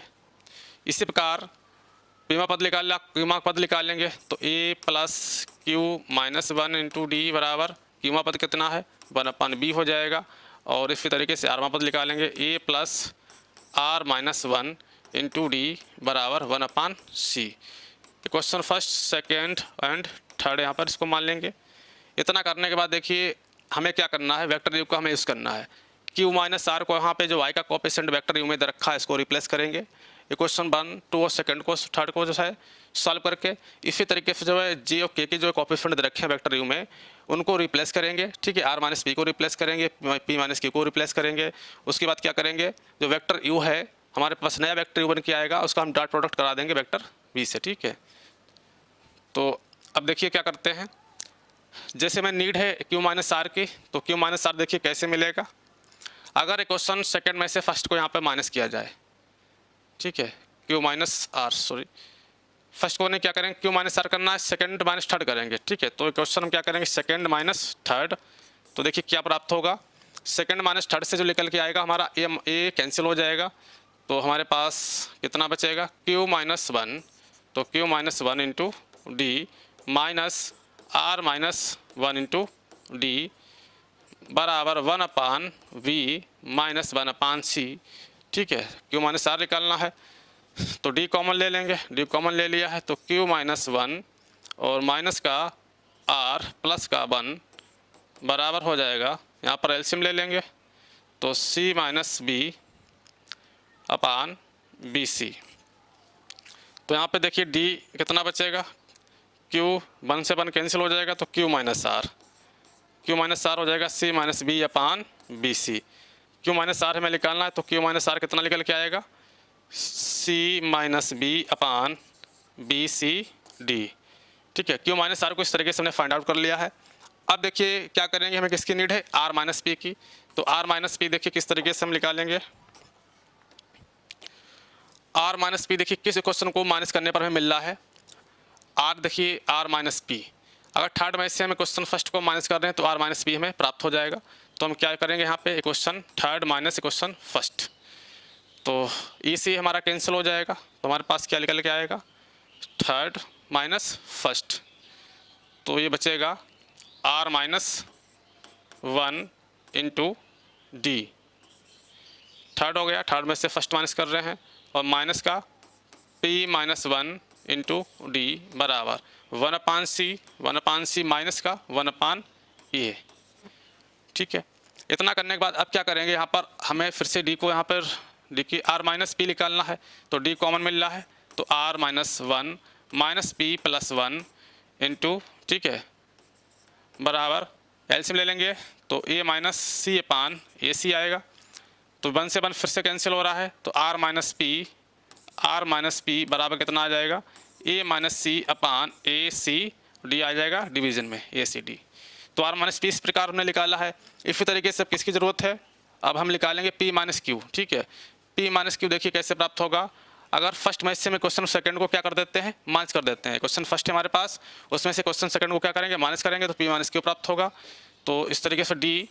इसी प्रकार पीमा पद निकाल लिया, क्यूमा पद निकाल लेंगे, तो a plus q minus 1 into D बराबर क्यूमा पद कितना है 1/b हो जाएगा। और इसी तरीके से आरमा पद निकालेंगे, a plus r minus 1 into D बराबर 1/c। Question first second and third यहाँ पर इसको मान लेंगे। इतना करने के बाद देखिए हमें क्या करना है, वेक्टर यू को हमें यूज़ करना है। क्यू माइनस आर को यहाँ पे जो वाई का कोएफिशिएंट वेक्टर यू में दे रखा है इसको रिप्लेस करेंगे। इक्वेशन 1, 2 और सेकंड को थर्ड को जो है सॉल्व करके इसी तरीके से जो है जे और के जो कोएफिशिएंट दे रखे हैं वेक्टर यू में उनको रिप्लेस करेंगे, ठीक है। आर माइनस पी को रिप्लेस करेंगे, पी माइनस क्यू को रिप्लेस करेंगे। उसके बाद क्या करेंगे, जो वेक्टर यू है हमारे पास नया वेक्टर यू बन के आएगा, उसका हम डॉट प्रोडक्ट करा देंगे वेक्टर बी से, ठीक है। तो अब देखिए क्या करते हैं, जैसे मैं नीड है क्यू माइनस आर की, तो क्यू माइनस आर देखिए कैसे मिलेगा। अगर इक्वेशन सेकंड में से फर्स्ट को यहाँ पे माइनस किया जाए, ठीक है, Q minus R sorry first को नहीं क्या करेंगे क्यू माइनस आर करना है, सेकंड माइनस थर्ड करेंगे, ठीक है। तो इक्वेशन हम क्या करेंगे सेकंड माइनस थर्ड, तो देखिए क्या प्राप्त होगा, सेकंड माइनस थर्ड से जो निकल के आएगा हमारा ए कैंसिल हो जाएगा, तो हमारे पास कितना बचेगा क्यू माइनस 1, तो Q minus 1 into D minus R minus 1 into D बराबर 1/v माइनस 1/c, ठीक है। क्यू माइनस आर निकालना है तो डी कॉमन ले लेंगे, डी कॉमन ले लिया है तो क्यू माइनस 1 और माइनस का आर प्लस का 1 बराबर हो जाएगा, यहाँ पर एलसीएम ले लेंगे तो c minus B upon B सी। तो यहाँ पे देखिए डी कितना बचेगा, क्यू 1 से 1 कैंसिल हो जाएगा तो क्यू माइनस आर हो जाएगा c minus B upon B C. Q minus R हमें निकालना है तो क्यू माइनस आर कितना निकल के आएगा c minus B upon B C D, ठीक है। क्यू माइनस आर को इस तरीके से हमने फाइंड आउट कर लिया है। अब देखिए क्या करेंगे, हमें किसकी नीड है आर माइनस पी की, तो आर माइनस पी देखिए किस तरीके से हम निकालेंगे। आर माइनस पी देखिए किस क्वेश्चन को माइनस करने पर हमें मिल रहा है आर, देखिए आर माइनस पी। अगर थर्ड में से हमें क्वेश्चन फर्स्ट को माइनस कर रहे हैं तो आर माइनस पी हमें प्राप्त हो जाएगा। तो हम क्या करेंगे यहाँ पे equation third minus equation first, तो ई सी हमारा कैंसिल हो जाएगा, तो हमारे पास क्या निकल के आएगा थर्ड माइनस फर्स्ट, तो ये बचेगा R minus 1 into D, third हो गया, थर्ड में से फर्स्ट माइनस कर रहे हैं, और माइनस का पी माइनस 1 इंटू डी बराबर 1/c माइनस का 1/a, ठीक है। इतना करने के बाद अब क्या करेंगे, यहाँ पर हमें फिर से डी को यहाँ पर डी की आर माइनस पी निकालना है, तो डी कॉमन मिल रहा है तो are minus 1 minus P plus 1 into, ठीक है, बराबर एलसीएम ले लेंगे तो ए माइनस सी अपान ए सी आएगा, तो 1 से 1 फिर से कैंसिल हो रहा है तो आर माइनस पी बराबर कितना आ जाएगा a minus C upon A C D आ जाएगा डिवीजन में ए सी डी। तो आर माइनस पी इस प्रकार हमने निकाला है। इसी तरीके से किसकी ज़रूरत है, अब हम निकालेंगे पी माइनस क्यू, ठीक है। पी माइनस क्यू देखिए कैसे प्राप्त होगा, अगर फर्स्ट में से में क्वेश्चन सेकंड को क्या कर देते हैं माइनस कर देते हैं, क्वेश्चन फर्स्ट है हमारे पास उसमें से क्वेश्चन सेकंड को क्या करेंगे माइनस करेंगे तो पी माइनस क्यू प्राप्त होगा। तो इस तरीके से डी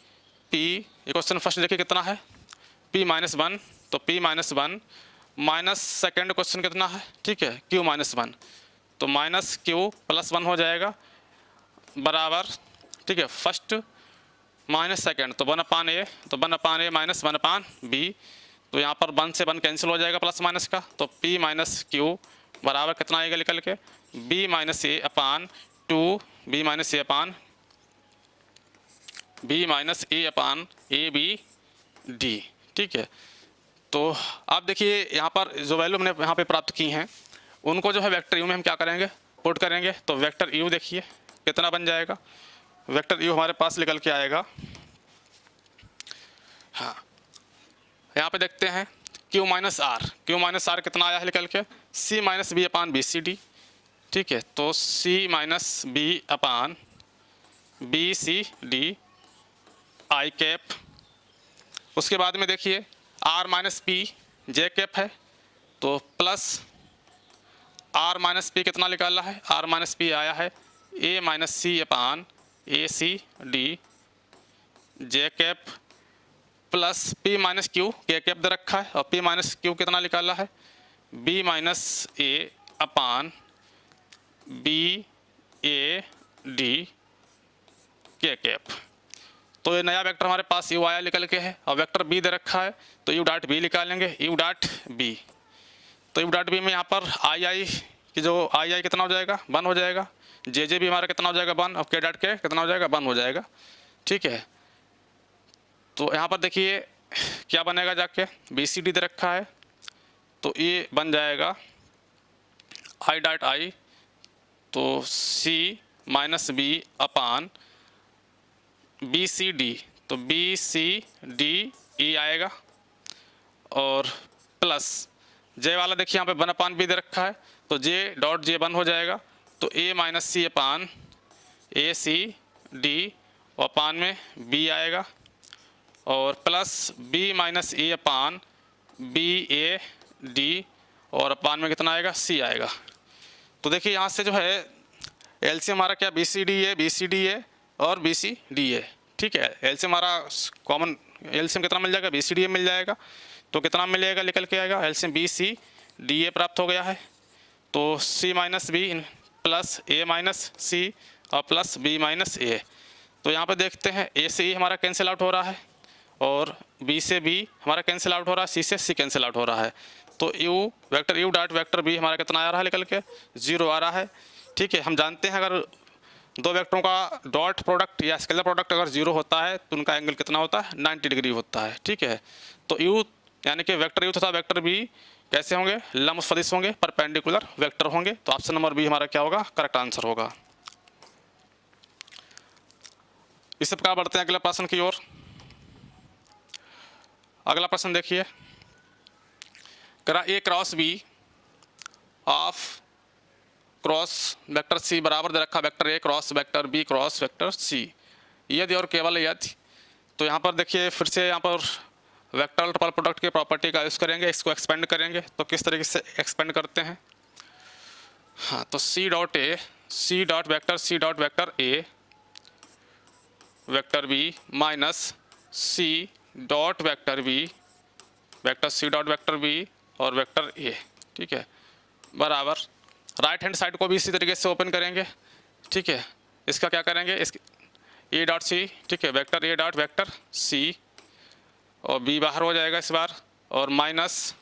पी, क्वेश्चन फर्स्ट देखिए कितना है पी माइनस 1, तो P minus 1 minus second question कितना है, ठीक है, क्यू माइनस 1, तो माइनस क्यू प्लस 1 हो जाएगा बराबर, ठीक है, फर्स्ट माइनस सेकेंड, तो 1/a, तो 1/a माइनस 1/b, तो यहाँ पर 1 से 1 कैंसिल हो जाएगा प्लस माइनस का, तो p माइनस क्यू बराबर कितना आएगा निकल के b minus a upon 2 b minus a upon A B D, ठीक है। तो आप देखिए यहाँ पर जो वैल्यू हमने यहाँ पे प्राप्त की हैं उनको जो है वेक्टर यू में हम क्या करेंगे, पुट करेंगे, तो वेक्टर यू देखिए कितना बन जाएगा, वेक्टर यू हमारे पास निकल के आएगा, हाँ यहाँ पे देखते हैं Q माइनस आर कितना आया है निकल के, C minus B upon B C D, ठीक है, तो C minus B upon B C D I cap. उसके बाद में देखिए R minus P J cap है, तो प्लस R माइनस पी कितना निकाला है, R माइनस पी आया है A minus C upon A C D J cap plus P minus Q K cap दे रखा है, और P माइनस क्यू कितना निकाला है B minus A upon B A D K cap. तो ये नया वेक्टर हमारे पास यू आया निकल के है, और वेक्टर बी दे रखा है, तो यू डॉट बी निकालेंगे, यू डॉट बी, तो यू डॉट बी में यहाँ पर आई की जो आई कितना हो जाएगा 1 हो जाएगा, जे भी हमारा कितना हो जाएगा 1, और के डॉट के कितना हो जाएगा 1 हो जाएगा, ठीक है। तो यहाँ पर देखिए क्या बनेगा जाके, बी सी डी दे रखा है, तो ये बन जाएगा आई डॉट आई, तो C minus B upon B C D, तो बी सी डी ई आएगा, और प्लस जे वाला देखिए यहाँ पे 1/b दे रखा है, तो जे डॉट जे 1 हो जाएगा, तो ए minus C upon A C D, और अपान में बी आएगा, और plus B minus A upon B A D, और अपान में कितना आएगा सी आएगा। तो देखिए यहाँ से जो है एलसीएम हमारा क्या बी सी डी है और बी सी डी है, ठीक है। एलसीएम हमारा कॉमन एलसीएम कितना मिल जाएगा, बी सी डी ए मिल जाएगा, तो कितना मिलेगा निकल के आएगा, LCM B C D A प्राप्त हो गया है, तो C minus B plus A minus C और प्लस बी माइनस ए। तो यहाँ पे देखते हैं ए से ई हमारा कैंसिल आउट हो रहा है, और बी से बी हमारा कैंसिल आउट हो रहा है, सी से सी कैंसिल आउट हो रहा है, तो U vector U dot vector B हमारा कितना आ रहा है निकल के 0 आ रहा है, ठीक है। हम जानते हैं अगर दो वेक्टरों का डॉट प्रोडक्ट या स्केलर प्रोडक्ट अगर 0 होता है तो उनका एंगल कितना होता है 90 डिग्री होता है, ठीक है। तो यू यानी कि वेक्टर यू तथा वेक्टर बी कैसे होंगे, लंब सदिश होंगे, परपेंडिकुलर वेक्टर होंगे, तो ऑप्शन नंबर बी हमारा क्या होगा, करेक्ट आंसर होगा। इस प्रकार बढ़ते हैं अगले प्रश्न की ओर। अगला प्रश्न देखिए, a cross b of cross vector c बराबर दे रखा vector a cross vector b cross vector c, यदि और केवल यदि। तो यहाँ पर देखिए फिर से यहाँ पर वेक्टर ट्रिपल प्रोडक्ट के प्रॉपर्टी का यूज़ करेंगे, इसको एक्सपेंड करेंगे, तो किस तरीके से एक्सपेंड करते हैं, हाँ, तो C dot vector A vector B minus C dot vector B vector C dot vector B और वेक्टर ए, ठीक है, बराबर राइट हैंड साइड को भी इसी तरीके से ओपन करेंगे, ठीक है। इसका क्या करेंगे, इस ए डॉट सी, ठीक है, वेक्टर ए डॉट वेक्टर सी, और बी बाहर हो जाएगा इस बार, और माइनस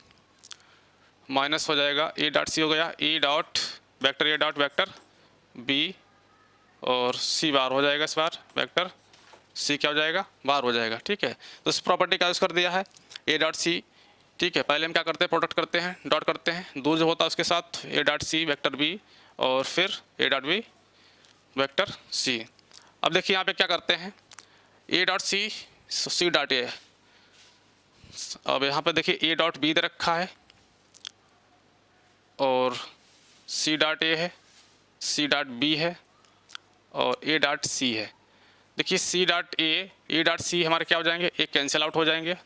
हो जाएगा ए डॉट सी हो गया, ए डॉट वेक्टर बी, और सी बाहर हो जाएगा इस बार, वेक्टर सी क्या हो जाएगा बाहर हो जाएगा, ठीक है। तो इस प्रॉपर्टी का यूज़ कर दिया है ए डॉट सी, ठीक है। पहले हम क्या करते हैं, प्रोडक्ट करते हैं, डॉट करते हैं, दूर जो होता है उसके साथ A dot C vector B और फिर A dot B vector C. अब देखिए यहाँ पे क्या करते हैं, ए डॉट सी डॉट ए, अब यहाँ पे देखिए ए डॉट बी दे रखा है और सी डॉट ए है, सी डॉट बी है और ए डॉट सी है। देखिए सी डॉट ए डॉट सी हमारे क्या हो जाएंगे, एक कैंसिल आउट हो जाएंगे,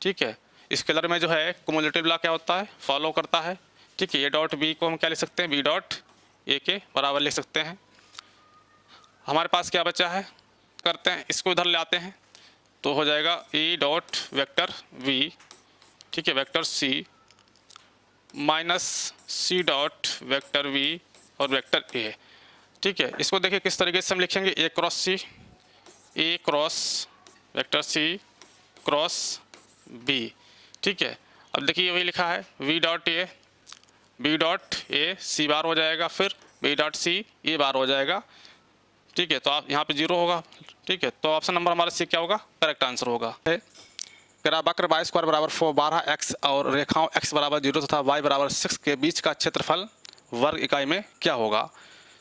ठीक है। स्केलर में जो है क्युमुलेटिव लॉ क्या होता है, फॉलो करता है, ठीक है। ए डॉट बी को हम क्या लिख सकते हैं, बी डॉट ए के बराबर लिख सकते हैं। हमारे पास क्या बचा है, करते हैं इसको इधर ले आते हैं, तो हो जाएगा ए डॉट वेक्टर वी, ठीक है, वेक्टर सी माइनस सी डॉट वेक्टर वी और वेक्टर ए, ठीक है। इसको देखिए किस तरीके से हम लिखेंगे, a cross c, a cross vector c cross b, ठीक है। अब देखिए वही लिखा है v dot a, b dot a c बार हो जाएगा, फिर बी डॉट सी ए बार हो जाएगा, ठीक है। तो आप यहाँ पे 0 होगा, ठीक है। तो ऑप्शन नंबर हमारा सी क्या होगा, करेक्ट आंसर होगा। वक्र वाई स्क्वायर बराबर 12 एक्स और रेखाओं x बराबर 0 तथा y बराबर 6 के बीच का क्षेत्रफल वर्ग इकाई में क्या होगा।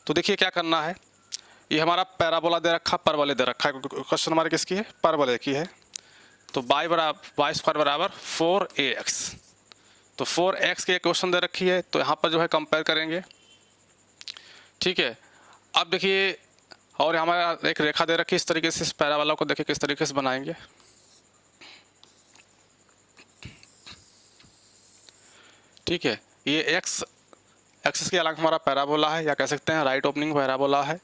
तो देखिए क्या करना है, ये हमारा पैराबोला दे रखा, परवलय दे रखा है। क्वेश्चन हमारी किसकी है, परवलय की है। तो वाई स्क्वायर बराबर 4ax, तो 4x की क्वेश्चन दे रखी है, तो यहाँ पर जो है कंपेयर करेंगे, ठीक है। अब देखिए और हमारा एक रेखा दे रखी है इस तरीके से, इस पैराबोला को देखिए किस तरीके से बनाएंगे, ठीक है। ये एक्स एक्सिस के अलग हमारा पैराबोला है, या कह सकते हैं राइट ओपनिंग पैराबोला है।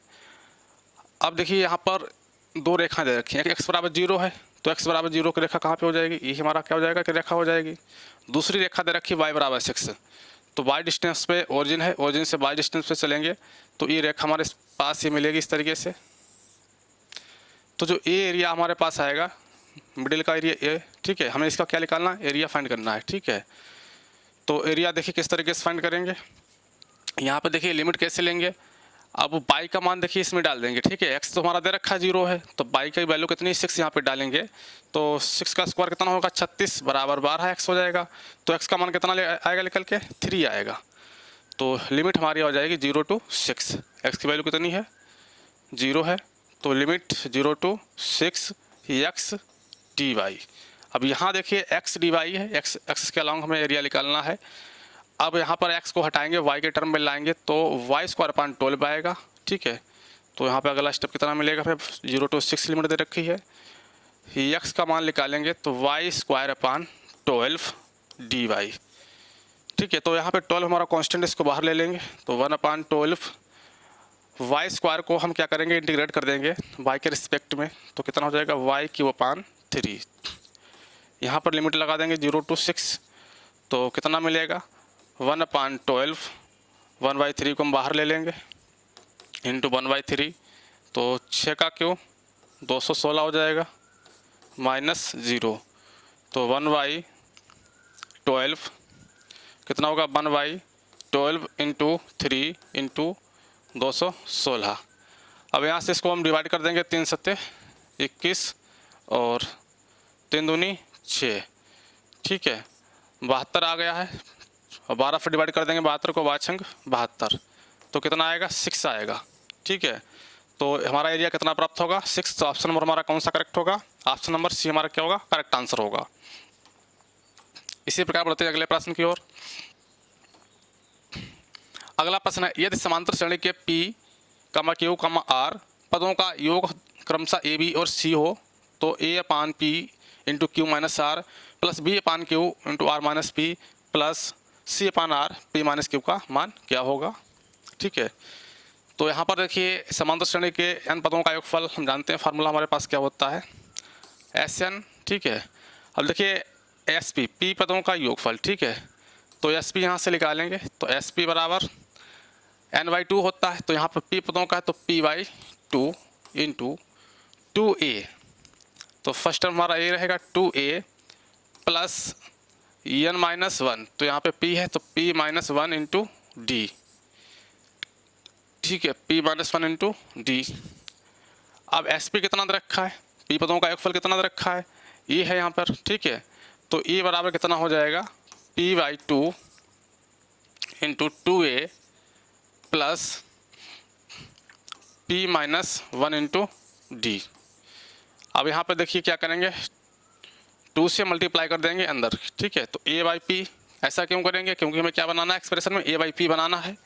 अब देखिए यहाँ पर दो रेखाएं दे रखी हैं, एक्स बराबर 0 है, तो एक्स बराबर 0 की रेखा कहाँ पे हो जाएगी, ये हमारा क्या हो जाएगा कि रेखा हो जाएगी। दूसरी रेखा दे रखी है वाई बराबर 6, तो वाई डिस्टेंस पे ओरिजिन है, ओरिजिन से वाई डिस्टेंस पे चलेंगे तो ये रेखा हमारे पास ये मिलेगी इस तरीके से। तो जो ए एरिया हमारे पास आएगा, मिडिल का एरिया ए, ठीक है, हमें इसका क्या निकालना है, एरिया फाइंड करना है, ठीक है। तो एरिया देखिए किस तरीके से फाइंड करेंगे, यहाँ पे देखिए लिमिट कैसे लेंगे। अब बाई का मान देखिए इसमें डाल देंगे, ठीक है। एक्स तो हमारा दे रखा है 0 है, तो बाई की वैल्यू कितनी 6 यहाँ पे डालेंगे, तो 6 का स्क्वायर कितना होगा 36 बराबर 12 एक्स हो जाएगा। तो एक्स का मान कितना आएगा निकल के 3 आएगा। तो लिमिट हमारी हो जाएगी 0 to 6, एक्स की वैल्यू कितनी है 0 है, तो limit 0 to 6 x d y. अब यहाँ देखिए एक्स डी वाई है, एक्स के अलॉन्ग हमें एरिया निकालना है। अब यहाँ पर x को हटाएंगे, y के टर्म में लाएंगे तो वाई स्क्वायर अपान 12 आएगा, ठीक है। तो यहाँ पे अगला स्टेप कितना मिलेगा, फिर 0 to 6 लिमिट दे रखी है, x का मान निकालेंगे तो y square upon 12 d y, ठीक है। तो यहाँ पे 12 हमारा कांस्टेंट, इसको बाहर ले लेंगे, तो 1/12 वाई स्क्वायर को हम क्या करेंगे इंटीग्रेट कर देंगे y के रिस्पेक्ट में, तो कितना हो जाएगा y³ यहाँ पर लिमिट लगा देंगे 0 to 6, तो कितना मिलेगा 1/12, 1/3 को हम बाहर ले लेंगे इंटू 1/3, तो 6 का क्यों 216 हो जाएगा -0, तो 1/12 कितना होगा 1/12 इंटू 3 इंटू 216। अब यहाँ से इसको हम डिवाइड कर देंगे, 3 सत्ते 21 और 3 दूनी 6, ठीक है। 72 आ गया है, और 12 से डिवाइड कर देंगे 72 को, 72, तो कितना आएगा 6 आएगा, ठीक है। तो हमारा एरिया कितना प्राप्त होगा 6, तो ऑप्शन नंबर हमारा कौन सा करेक्ट होगा, ऑप्शन नंबर सी हमारा क्या होगा करेक्ट आंसर होगा। इसी प्रकार बढ़ते हैं अगले प्रश्न की ओर। अगला प्रश्न है, यदि समांतर श्रेणी के P, Q, R पदों का योग क्रमशः ए बी और सी हो तो A/P into Q minus are plus B/Q into R minus P plus C/R P minus Q का मान क्या होगा, ठीक है। तो यहाँ पर देखिए समांतर श्रेणी के n पदों का योगफल हम जानते हैं, फार्मूला हमारे पास क्या होता है SN, ठीक है। अब देखिए SP P पदों का योगफल, ठीक है, तो SP यहाँ से निकालेंगे, तो SP बराबर n/2 होता है, तो यहाँ पर P पदों का है तो P/2 इंटू 2a, तो फर्स्ट टर्म हमारा ये रहेगा 2a प्लस n-1, तो यहाँ पे P है तो P-1 इंटू डी, ठीक है, P-1 इंटू डी। अब SP कितना दे रखा है, P पदों का योगफल कितना दे रखा है, ये है यहाँ पर, ठीक है। तो E बराबर कितना हो जाएगा P/2 into 2a plus P-1 into D. अब यहाँ पे देखिए क्या करेंगे 2 से मल्टीप्लाई कर देंगे अंदर, ठीक है। तो A/P ऐसा क्यों करेंगे, क्योंकि हमें क्या बनाना है एक्सप्रेशन में A/P बनाना है,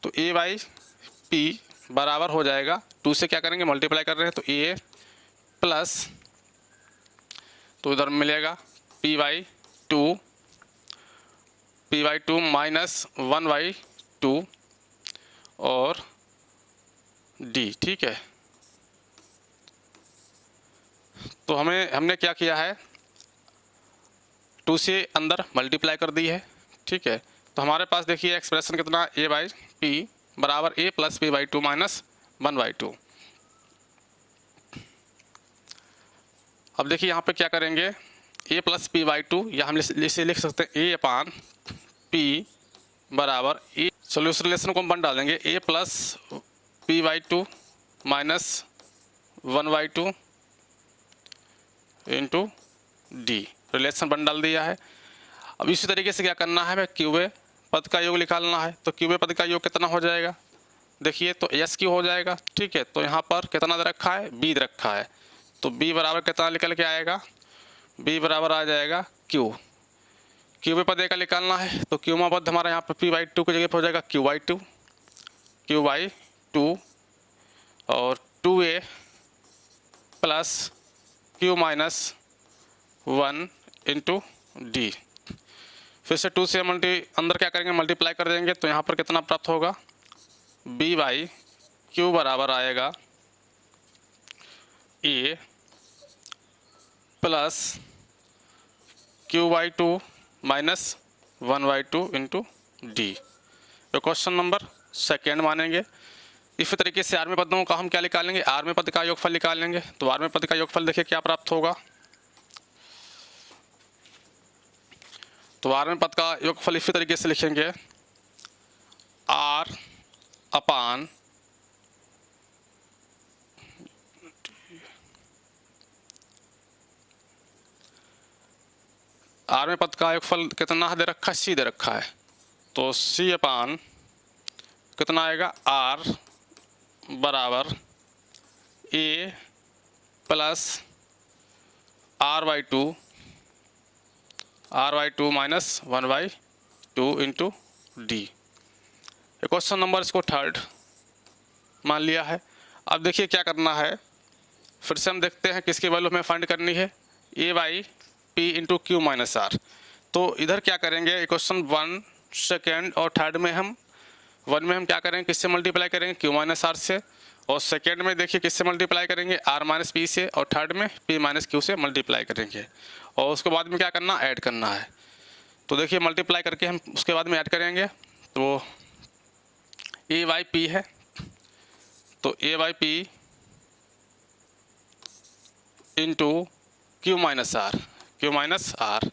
तो A/P बराबर हो जाएगा 2 से क्या करेंगे मल्टीप्लाई कर रहे हैं तो A प्लस, तो इधर मिलेगा P/2 माइनस 1/2 और D, ठीक है। तो हमने क्या किया है 2 से अंदर मल्टीप्लाई कर दी है, ठीक है। तो हमारे पास देखिए एक्सप्रेशन कितना A/P बराबर a plus p by two minus 1/2। अब देखिए यहाँ पे क्या करेंगे, a plus p by two, या हम इसे लिख सकते हैं ए अपान पी बराबर ए। चलो इस रिलेशन को हम बन डालेंगे, a plus p by two minus 1/2 into d. Relation बन डाल दिया है। अब इसी तरीके से क्या करना है, हमें क्यूबे पद का योग निकालना है। तो क्यूबे पद का योग कितना हो जाएगा, देखिए तो एस क्यू हो जाएगा, ठीक है। तो यहाँ पर कितना दे रखा है, बी दे रखा है। तो बी बराबर कितना निकल के आएगा, बी बराबर आ जाएगा क्यू। क्यूबे पद का निकालना है, तो क्यूमा पद हमारा यहाँ पर पी बाई टू की जगह पर हो जाएगा क्यू बाई टू और 2a plus q minus 1 into D. फिर से 2 से अंदर क्या करेंगे, मल्टीप्लाई कर देंगे। तो यहाँ पर कितना प्राप्त होगा, b बाई क्यू बराबर आएगा a plus Q by two minus 1/2 into D. तो क्वेश्चन नंबर सेकेंड मानेंगे। इसी तरीके से आर में पदों का हम क्या निकालेंगे, आर में पद का योगफल निकालेंगे। तो आर में पद का योगफल देखिए क्या प्राप्त होगा, तो आर में पद का योगफल इसी तरीके से लिखेंगे, आर अपान आर में पद का योगफल कितना दे रखा है, सी दे रखा है। तो सी अपान कितना आएगा, आर बराबर a plus r by two minus 1/2 into d. Question number इसको थर्ड मान लिया है। अब देखिए क्या करना है, फिर से हम देखते हैं किसकी वैल्यू हमें फाइंड करनी है, a by p into Q minus r. तो इधर क्या करेंगे, क्वेश्चन 1 सेकेंड और थर्ड में हम 1 में हम क्या करेंगे, किससे मल्टीप्लाई करेंगे, क्यू माइनस आर से। और सेकेंड में देखिए किससे मल्टीप्लाई करेंगे, आर माइनस पी से। और थर्ड में पी माइनस क्यू से मल्टीप्लाई करेंगे। और उसके बाद में क्या करना, ऐड करना है। तो देखिए मल्टीप्लाई करके हम उसके बाद में ऐड करेंगे। तो ए बाई पी है, तो a by p into Q minus are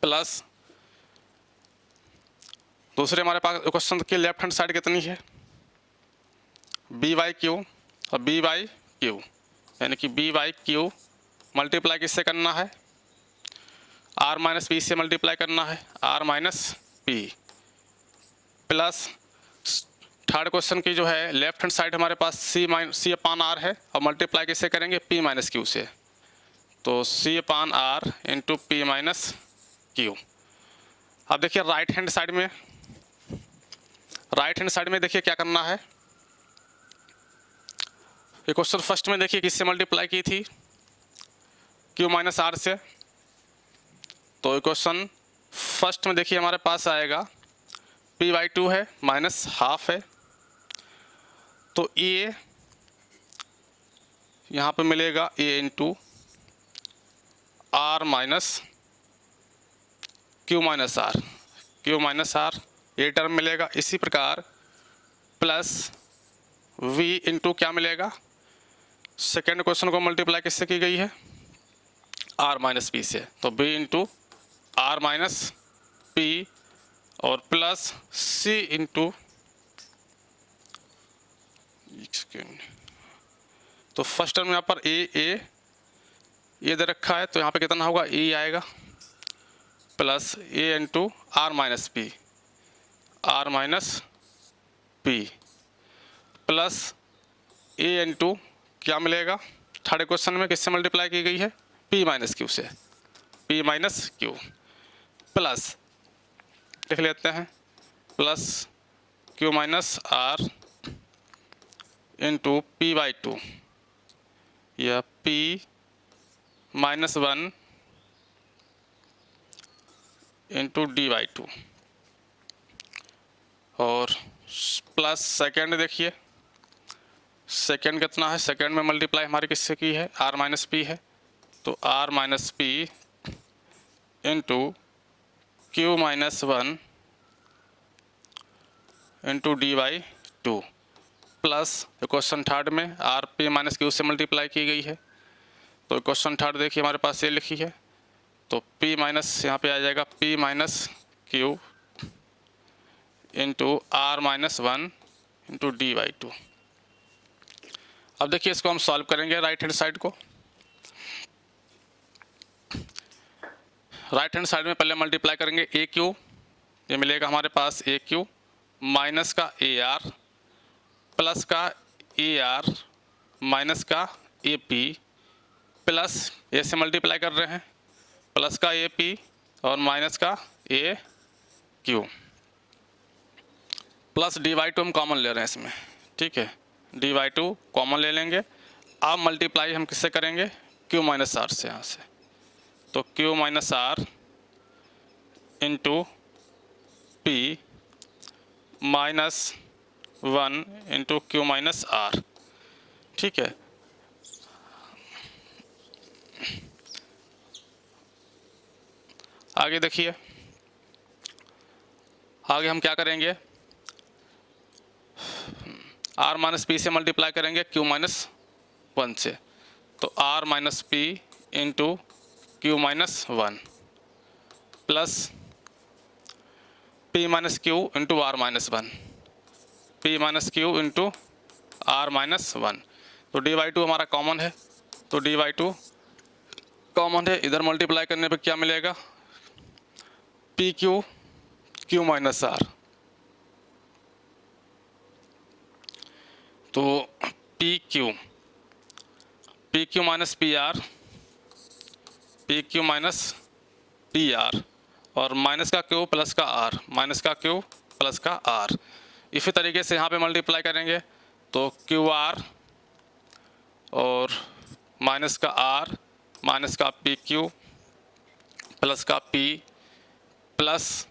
plus दूसरे हमारे पास क्वेश्चन की लेफ्ट हैंड साइड कितनी है, बी बाई क्यू और बी बाई क्यू, यानी कि बी बाई क्यू मल्टीप्लाई किससे करना है, आर माइनस पी से मल्टीप्लाई करना है, r minus P plus third question की जो है लेफ्ट हैंड साइड हमारे पास सी अपान आर है और मल्टीप्लाई किससे करेंगे, पी माइनस क्यू से। तो c upon r into P minus q. अब देखिए राइट हैंड साइड में देखिए क्या करना है, ये क्वेश्चन फर्स्ट में देखिए किससे मल्टीप्लाई की थी, क्यू माइनस आर से। तो क्वेश्चन फर्स्ट में देखिए हमारे पास आएगा पी बाई टू है माइनस हाफ है। तो ए यहाँ पे मिलेगा a into are minus q minus r, ये टर्म मिलेगा। इसी प्रकार प्लस वी इंटू क्या मिलेगा, सेकेंड क्वेश्चन को मल्टीप्लाई किससे की गई है, आर माइनस पी से। तो B into are minus P और प्लस सी इंटू, तो फर्स्ट टर्म यहाँ पर ए दे रखा है, तो यहाँ पे कितना होगा, ई आएगा plus A into are minus P plus A into क्या मिलेगा, थर्ड क्वेश्चन में किससे मल्टीप्लाई की गई है, पी माइनस क्यू प्लस लिख लेते हैं plus q minus are into p by two या p minus 1 into d by two और प्लस सेकेंड देखिए सेकेंड कितना है, सेकेंड में मल्टीप्लाई हमारी किससे की है, आर माइनस पी है। तो are minus P into Q minus 1 into d by two plus equation third में आर पी माइनस क्यू से मल्टीप्लाई की गई है। तो इक्वेशन थर्ड देखिए हमारे पास ये लिखी है, तो P माइनस यहाँ पे आ जाएगा P minus Q into are minus one into d by two. अब देखिए इसको हम सॉल्व करेंगे राइट हैंड साइड को। राइट हैंड साइड में पहले मल्टीप्लाई करेंगे ए क्यू, ये मिलेगा हमारे पास ए क्यू माइनस का ए आर प्लस का ए आर माइनस का ए पी प्लस ए से मल्टीप्लाई कर रहे हैं प्लस का ए पी और माइनस का a q plus d by two हम कॉमन ले रहे हैं इसमें, ठीक है, डी बाई टू कॉमन ले लेंगे। अब मल्टीप्लाई हम किससे करेंगे, क्यू माइनस आर से, यहाँ से, तो Q minus are into P minus one into Q minus R, ठीक है। आगे देखिए, आगे हम क्या करेंगे, आर माइनस पी से मल्टीप्लाई करेंगे क्यू माइनस वन से, तो are minus P into Q minus one plus P minus Q into are minus one, P minus Q into are minus one. तो डी बाई टू हमारा common है, तो d by two common है, इधर multiply करने पे क्या मिलेगा, p q q minus r, तो p q minus p r, p q minus p r और माइनस का क्यू प्लस का आर, माइनस का क्यू प्लस का आर। इसी तरीके से यहाँ पे मल्टीप्लाई करेंगे तो क्यू आर और माइनस का आर माइनस का पी क्यू प्लस का पी प्लस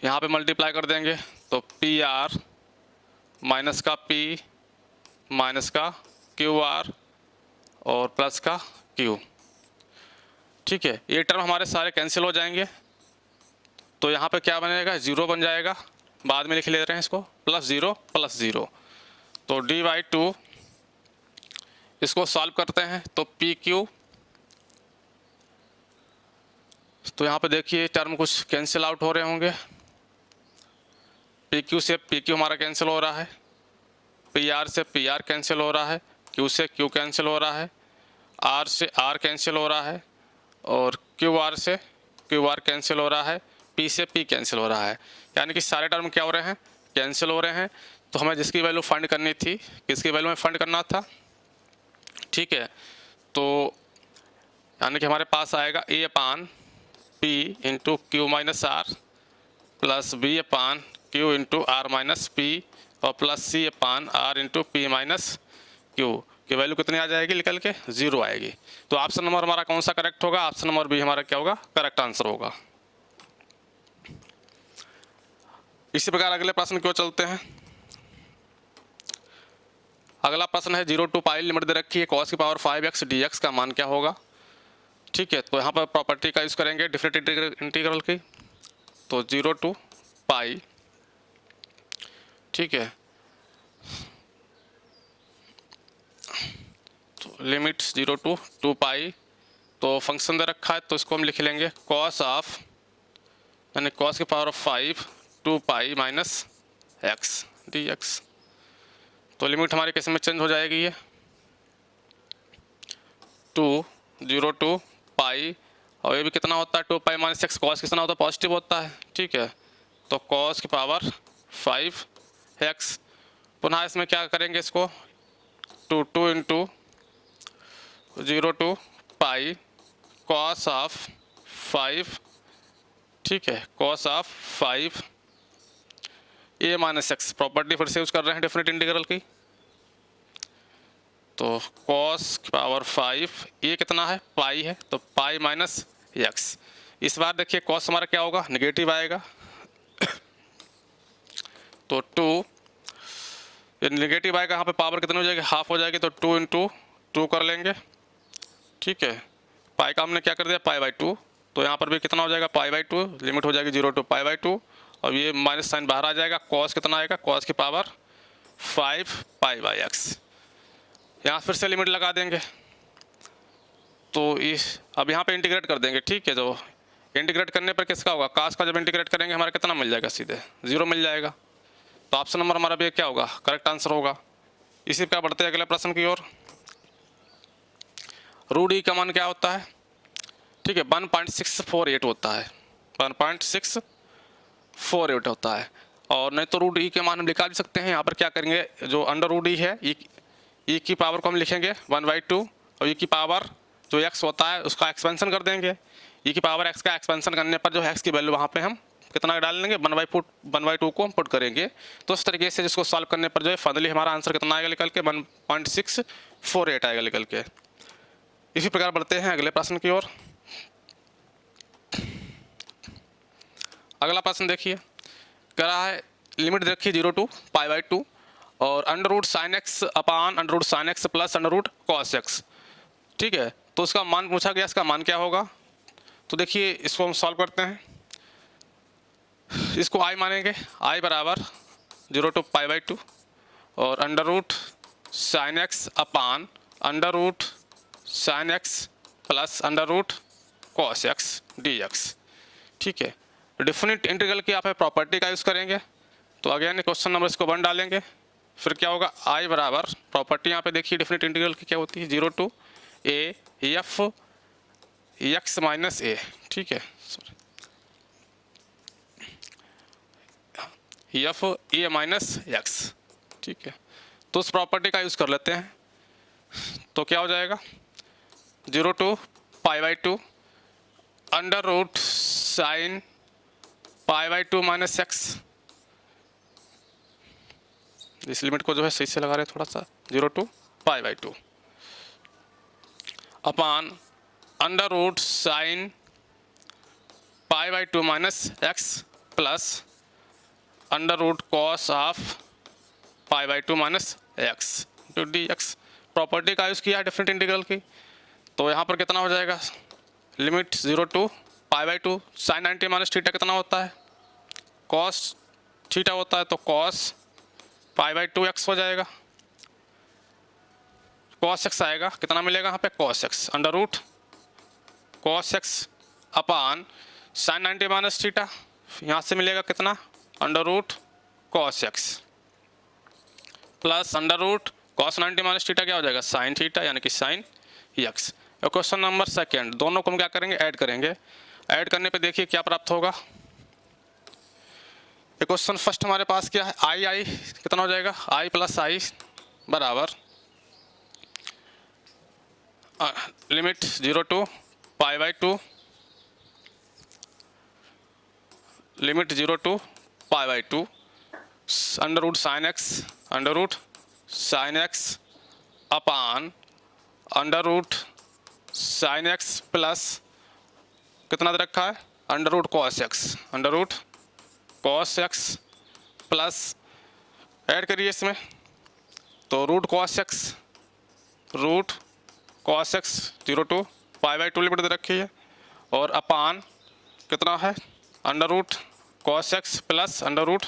यहाँ पे मल्टीप्लाई कर देंगे तो पी आर माइनस का पी माइनस का क्यू आर और प्लस का क्यू, ठीक है। ये टर्म हमारे सारे कैंसिल हो जाएंगे, तो यहाँ पे क्या बनेगा, ज़ीरो बन जाएगा, बाद में लिख ले रहे हैं इसको, प्लस ज़ीरो, तो डी बाई टू इसको सॉल्व करते हैं तो पी क्यू, तो यहाँ पे देखिए टर्म कुछ कैंसिल आउट हो रहे होंगे, पी क्यू से पी क्यू हमारा कैंसिल हो रहा है, पी आर से पी आर कैंसिल हो रहा है, क्यू से क्यू कैंसिल हो रहा है, आर से आर कैंसिल हो रहा है और क्यू आर से क्यू आर कैंसिल हो रहा है, पी से पी कैंसिल हो रहा है, यानी कि सारे टर्म क्या हो रहे हैं, कैंसिल हो रहे हैं। तो हमें जिसकी वैल्यू फाइंड करनी थी, किसकी वैल्यू में फाइंड करना था, ठीक है, तो यानी कि हमारे पास आएगा a upon p into Q minus are plus b upon q into are minus P और plus c upon r into P minus q की वैल्यू कितनी आ जाएगी निकल के, ज़ीरो आएगी। तो ऑप्शन नंबर हमारा कौन सा करेक्ट होगा, ऑप्शन नंबर बी हमारा क्या होगा, करेक्ट आंसर होगा। इसी प्रकार अगले प्रश्न क्यों चलते हैं। अगला प्रश्न है 0 टू पाई लिमिट दे रखी है, cos की पावर 5x dx का मान क्या होगा, ठीक है। तो यहाँ पर प्रॉपर्टी का यूज़ करेंगे डिफरेंट इंटीग्रल की, तो 0 टू पाई, ठीक है, तो लिमिट 0 टू 2 पाई, तो फंक्शन दे रखा है तो इसको हम लिख लेंगे cos ऑफ, यानी cos की power of 5 2 pi minus x dx। तो लिमिट हमारी किस में चेंज हो जाएगी, ये 0 टू पाई और ये भी कितना होता है 2 पाई माइनस एक्स, कॉस कितना होता है, पॉजिटिव होता है, ठीक है। तो कॉस की पावर 5x, पुनः इसमें क्या करेंगे, इसको 2 into 0 to pi cos of 5, ठीक है, cos of 5 A minus x, property फिर से यूज़ कर रहे हैं डेफिनेट इंटीग्रल की, तो कॉस की पावर 5 ये कितना है, पाई है, तो पाई माइनस एक्स। इस बार देखिए कॉस हमारा क्या होगा, नेगेटिव आएगा, तो 2 ये नेगेटिव आएगा, यहाँ पे पावर कितनी हो जाएगी, हाफ हो जाएगी, तो 2 इंटू 2 कर लेंगे, ठीक है। पाई का हमने क्या कर दिया, पाई बाई 2, तो यहाँ पर भी कितना हो जाएगा, पाई बाई 2, लिमिट हो जाएगी 0 टू पाई बाई 2 और ये माइनस साइन बाहर आ जाएगा, कॉस कितना आएगा, कॉस की पावर 5 पाई बाई एक्स। यहाँ फिर से लिमिट लगा देंगे, तो इस अब यहाँ पे इंटीग्रेट कर देंगे, ठीक है। जो इंटीग्रेट करने पर किसका होगा, कास का जब इंटीग्रेट करेंगे हमारा कितना मिल जाएगा, सीधे 0 मिल जाएगा। तो ऑप्शन नंबर हमारा भी क्या होगा, करेक्ट आंसर होगा। इसी प्रकार बढ़ते हैं अगले प्रश्न की ओर। रूट ई का मान क्या होता है, ठीक है, 1.648 होता है, 1.648 होता है। और नहीं तो रूट ई के मान हम निकाल सकते हैं। यहाँ पर क्या करेंगे, जो अंडर रूट ई है, ई की पावर को हम लिखेंगे 1/2 और ई की पावर जो एक्स होता है उसका एक्सपेंशन कर देंगे। ई की पावर एक्स का एक्सपेंशन करने पर जो है एक्स की वैल्यू वहाँ पे हम कितना डाल लेंगे, 1/2 को हम पुट करेंगे। तो इस तरीके से जिसको सॉल्व करने पर जो है फाइनली हमारा आंसर कितना आएगा निकल के, 1.648 आएगा निकल के। इसी प्रकार बढ़ते हैं अगले प्रश्न की ओर। अगला प्रश्न देखिए, कह रहा है लिमिट रखिए 0 to π/2 और under root sine x upon under root sine x plus under root cos x, ठीक है। तो उसका मान पूछा गया, इसका मान क्या होगा। तो देखिए इसको हम सॉल्व करते हैं, इसको आई मानेंगे, आई बराबर 0 to π/2 और under root sine x upon under root sine x plus under root cos x d x, ठीक है। डिफिनिट इंटीग्रल की आप प्रॉपर्टी का यूज़ करेंगे। तो अगेन क्वेश्चन नंबर इसको 1 डालेंगे, फिर क्या होगा, आई बराबर प्रॉपर्टी यहाँ पे देखिए डिफिनिट इंटीग्रल की क्या होती है, 0 to a f x minus a, ठीक है, एफ ए माइनस एक्स, ठीक है। तो उस प्रॉपर्टी का यूज़ कर लेते हैं। तो क्या हो जाएगा, 0 to π/2 under root sine π/2 minus x, इस लिमिट को जो है सही से लगा रहे हैं थोड़ा सा, 0 to π/2 upon under root sine π/2 minus x plus under root cos of π/2 minus x to d x. Property का यूज़ किया है डिफरेंट इंटीग्रल की। तो यहाँ पर कितना हो जाएगा, limit 0 to π/2 sine 90 minus theta कितना होता है, कॉस थीटा होता है, तो कॉस π/2 एक्स हो जाएगा, कॉस एक्स आएगा, कितना मिलेगा यहाँ पे, cos x under root cos x upon sine 90 minus theta, यहाँ से मिलेगा कितना, under root cos x plus under root cos 90 minus theta क्या हो जाएगा, साइन थीटा, यानी कि साइन एक्स। और क्वेश्चन नंबर सेकेंड, दोनों को हम क्या करेंगे, ऐड करेंगे। ऐड करने पे देखिए क्या प्राप्त होगा। क्वेश्चन फर्स्ट हमारे पास क्या है, आई कितना हो जाएगा, आई प्लस आई बराबर limit 0 to π/2 limit 0 to π/2 under root sine x upon under root sine x plus कितना दे रखा है, under root cos x, under root cos x plus add करिए इसमें, तो root cos x 0 to π/2 limit दे रखी है और अपान कितना है, under root cos x plus under root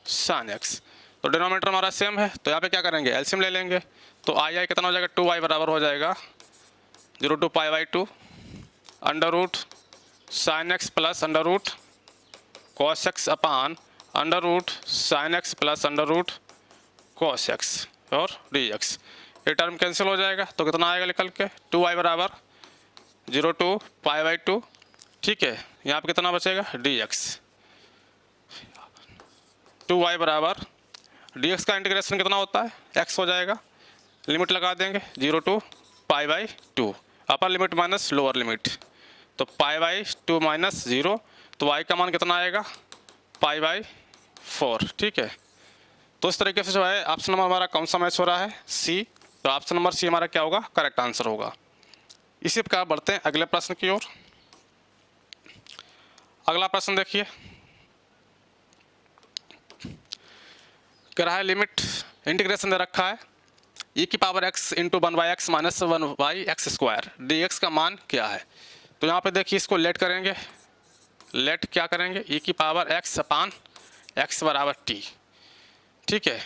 sine x. तो डिनोमिनेटर हमारा सेम है, तो यहाँ पे क्या करेंगे, एलसीएम ले लेंगे। तो आई कितना हो जाएगा, 2y बराबर हो जाएगा 0 to π/2 under root sine x plus under root cos x upon under root sine x plus under root cos x और डी एक्स। ये टर्म कैंसिल हो जाएगा, तो कितना आएगा निकल के, 2y बराबर 0 to π/2, ठीक है। यहाँ पे कितना बचेगा, डी एक्स, 2y बराबर डी एक्स का इंटीग्रेशन कितना होता है, x हो जाएगा, लिमिट लगा देंगे 0 to π/2 upper limit minus lower limit, तो π/2 माइनस 0, तो y का मान कितना आएगा, π/4, ठीक है। तो इस तरीके से जो है ऑप्शन नंबर हमारा कौन सा मैच हो रहा है, सी। तो ऑप्शन नंबर सी हमारा क्या होगा, करेक्ट आंसर होगा। इसी प्रकार बढ़ते हैं अगले प्रश्न की ओर। अगला प्रश्न देखिए, कह रहा है लिमिट इंटीग्रेशन दे रखा है e की power x into 1/x minus 1/x square D x का मान क्या है। तो यहाँ पे देखिए इसको लेट करेंगे, लेट क्या करेंगे, e की पावर x अपान x बराबर t, ठीक है।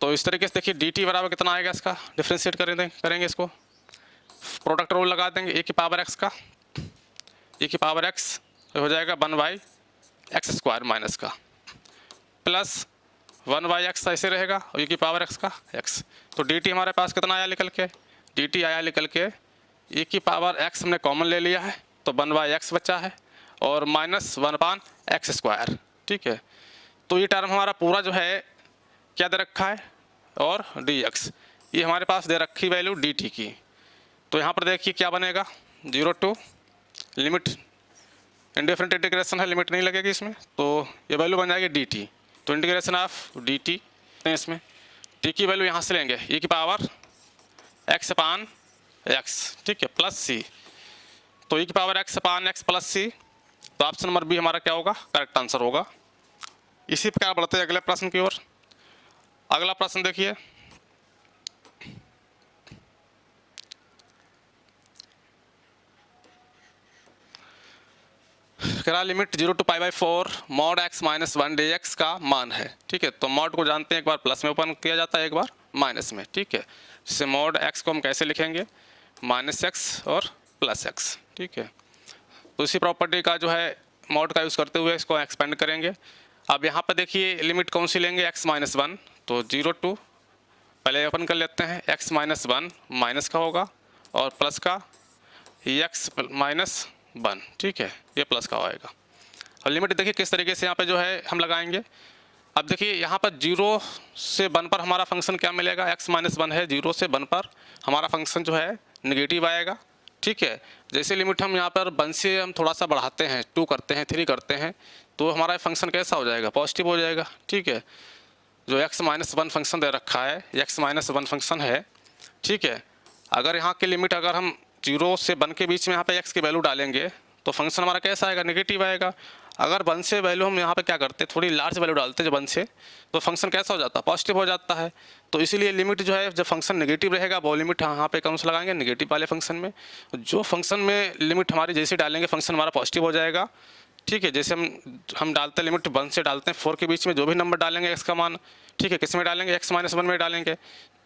तो इस तरीके से देखिए dt बराबर कितना आएगा, इसका डिफ्रेंशिएट करेंगे इसको, प्रोडक्ट रूल लगा देंगे, e की पावर x का, e की पावर x हो जाएगा 1/x² माइनस का, प्लस 1/x ऐसे रहेगा और e की पावर x का x। तो dt हमारे पास कितना आया निकल के, dt आया निकल के e की पावर x हमने कॉमन ले लिया है तो 1/x बचा है और माइनस 1/x², ठीक है। तो ये टर्म हमारा पूरा जो है क्या दे रखा है, और dx, ये हमारे पास दे रखी वैल्यू dt की। तो यहाँ पर देखिए क्या बनेगा, 0 टू लिमिट, इंडिफरेंट इंटीग्रेशन है, लिमिट नहीं लगेगी इसमें, तो ये वैल्यू बन जाएगी dt। तो इंटीग्रेशन ऑफ dt इसमें t की वैल्यू यहाँ से लेंगे e की पावर x अपान x, ठीक है, प्लस c। तो e की पावर x अपान x प्लस c, तो ऑप्शन नंबर बी हमारा क्या होगा, करेक्ट आंसर होगा। इसी प्रकार बढ़ते हैं अगले प्रश्न की ओर। अगला प्रश्न देखिए, कह रहा limit 0 to π/4 mod x minus 1 dx का मान है, ठीक है। तो मॉड को जानते हैं, एक बार प्लस में ओपन किया जाता है, एक बार माइनस में, ठीक है। जैसे मॉड x को हम कैसे लिखेंगे, -x और +x, ठीक है। तो इसी प्रॉपर्टी का जो है मॉड का यूज़ करते हुए इसको एक्सपेंड करेंगे। अब यहाँ पर देखिए लिमिट कौन सी लेंगे, x माइनस 1, तो 0 टू, पहले ओपन कर लेते हैं, x माइनस 1 माइनस का होगा और प्लस का x माइनस 1, ठीक है, ये प्लस का आएगा। और लिमिट देखिए किस तरीके से यहाँ पे जो है हम लगाएंगे। अब देखिए यहाँ पर 0 से 1 पर हमारा फंक्शन क्या मिलेगा, x माइनस 1 है, 0 से 1 पर हमारा फंक्शन जो है निगेटिव आएगा, ठीक है। जैसे लिमिट हम यहाँ पर 1 से हम थोड़ा सा बढ़ाते हैं, 2 करते हैं, 3 करते हैं, तो हमारा फंक्शन कैसा हो जाएगा, पॉजिटिव हो जाएगा, ठीक है। जो x माइनस 1 फंक्शन दे रखा है, x माइनस 1 फंक्शन है, ठीक है। अगर यहाँ की लिमिट अगर हम 0 से 1 के बीच में यहाँ पे x की वैल्यू डालेंगे तो फंक्शन हमारा कैसा आएगा, नेगेटिव आएगा। अगर 1 से वैल्यू हम यहाँ पे क्या करते हैं, थोड़ी लार्ज वैल्यू डालते हैं जब 1 से, तो फंक्शन कैसा हो जाता है, पॉजिटिव हो जाता है। तो इसीलिए लिमिट जो है, जब फंक्शन नेगेटिव रहेगा वो लिमिट यहाँ पे कौन सा लगाएंगे, नेगेटिव वाले फंक्शन में। जो फंक्शन में लिमिट हमारी जैसे डालेंगे फंक्शन हमारा पॉजिटिव हो जाएगा, ठीक है। जैसे हम डालते हैं लिमिट 1 से डालते हैं 4 के बीच में, जो भी नंबर डालेंगे x का मान, ठीक है, किस में डालेंगे, x माइनस 1 में डालेंगे।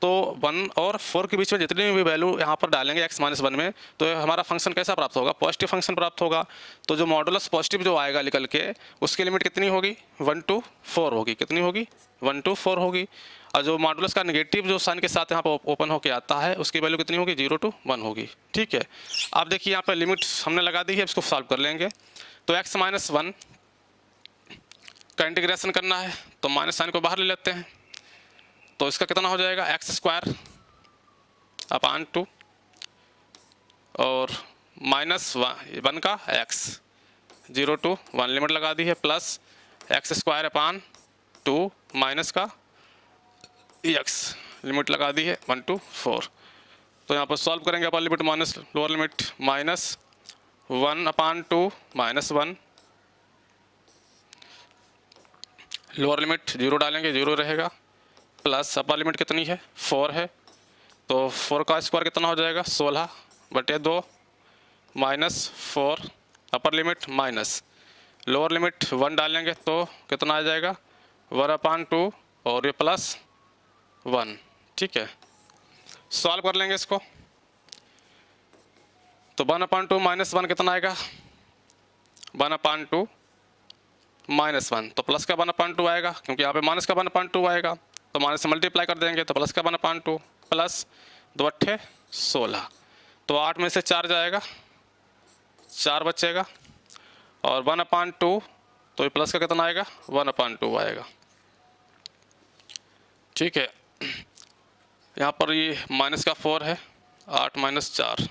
तो 1 और 4 के बीच में जितनी भी वैल्यू यहाँ पर डालेंगे x माइनस 1 में, तो हमारा फंक्शन कैसा प्राप्त होगा, पॉजिटिव फंक्शन प्राप्त होगा। तो जो मॉडुलस पॉजिटिव जो आएगा निकल के, उसकी लिमिट कितनी होगी, 1 टू 4 होगी, कितनी होगी, 1 टू 4 होगी। और जो मॉडुलस का नेगेटिव जो साइन के साथ यहाँ पर ओपन होकर आता है, उसकी वैल्यू कितनी होगी, 0 टू 1 होगी, ठीक है। अब देखिए यहाँ पर लिमिट हमने लगा दी है, इसको सॉल्व कर लेंगे। तो x माइनस 1 का इंटीग्रेशन करना है, तो माइनस साइन को बाहर ले लेते हैं, तो इसका कितना हो जाएगा, x² अपान 2 और -1 का x, 0 टू 1 लिमिट लगा दी है, प्लस x² अपान 2 माइनस का x लिमिट लगा दी है 1 टू 4। तो यहाँ पर सॉल्व करेंगे, अपर लिमिट माइनस लोअर लिमिट, -1 अपान 2 -1, लोअर लिमिट 0 डालेंगे 0 रहेगा, प्लस अपर लिमिट कितनी है, 4 है, तो 4 का स्क्वायर कितना हो जाएगा, 16/2 -4, अपर लिमिट माइनस लोअर लिमिट 1 डालेंगे तो कितना आ जाएगा, 1/2 और ये +1, ठीक है। सॉल्व कर लेंगे इसको, तो 1/2 -1 कितना आएगा, 1/2 -1, तो प्लस का 1/2 आएगा, क्योंकि यहाँ पे माइनस का 1/2 आएगा, तो माइनस से मल्टीप्लाई कर देंगे तो प्लस का 1/2 प्लस 2 अट्ठे 16, तो 8 में से 4 जाएगा, 4 बचेगा, और 1/2 तो ये प्लस का कितना आएगा, 1/2 आएगा, ठीक है। यहाँ पर ये माइनस का 4 है, 8 - 4,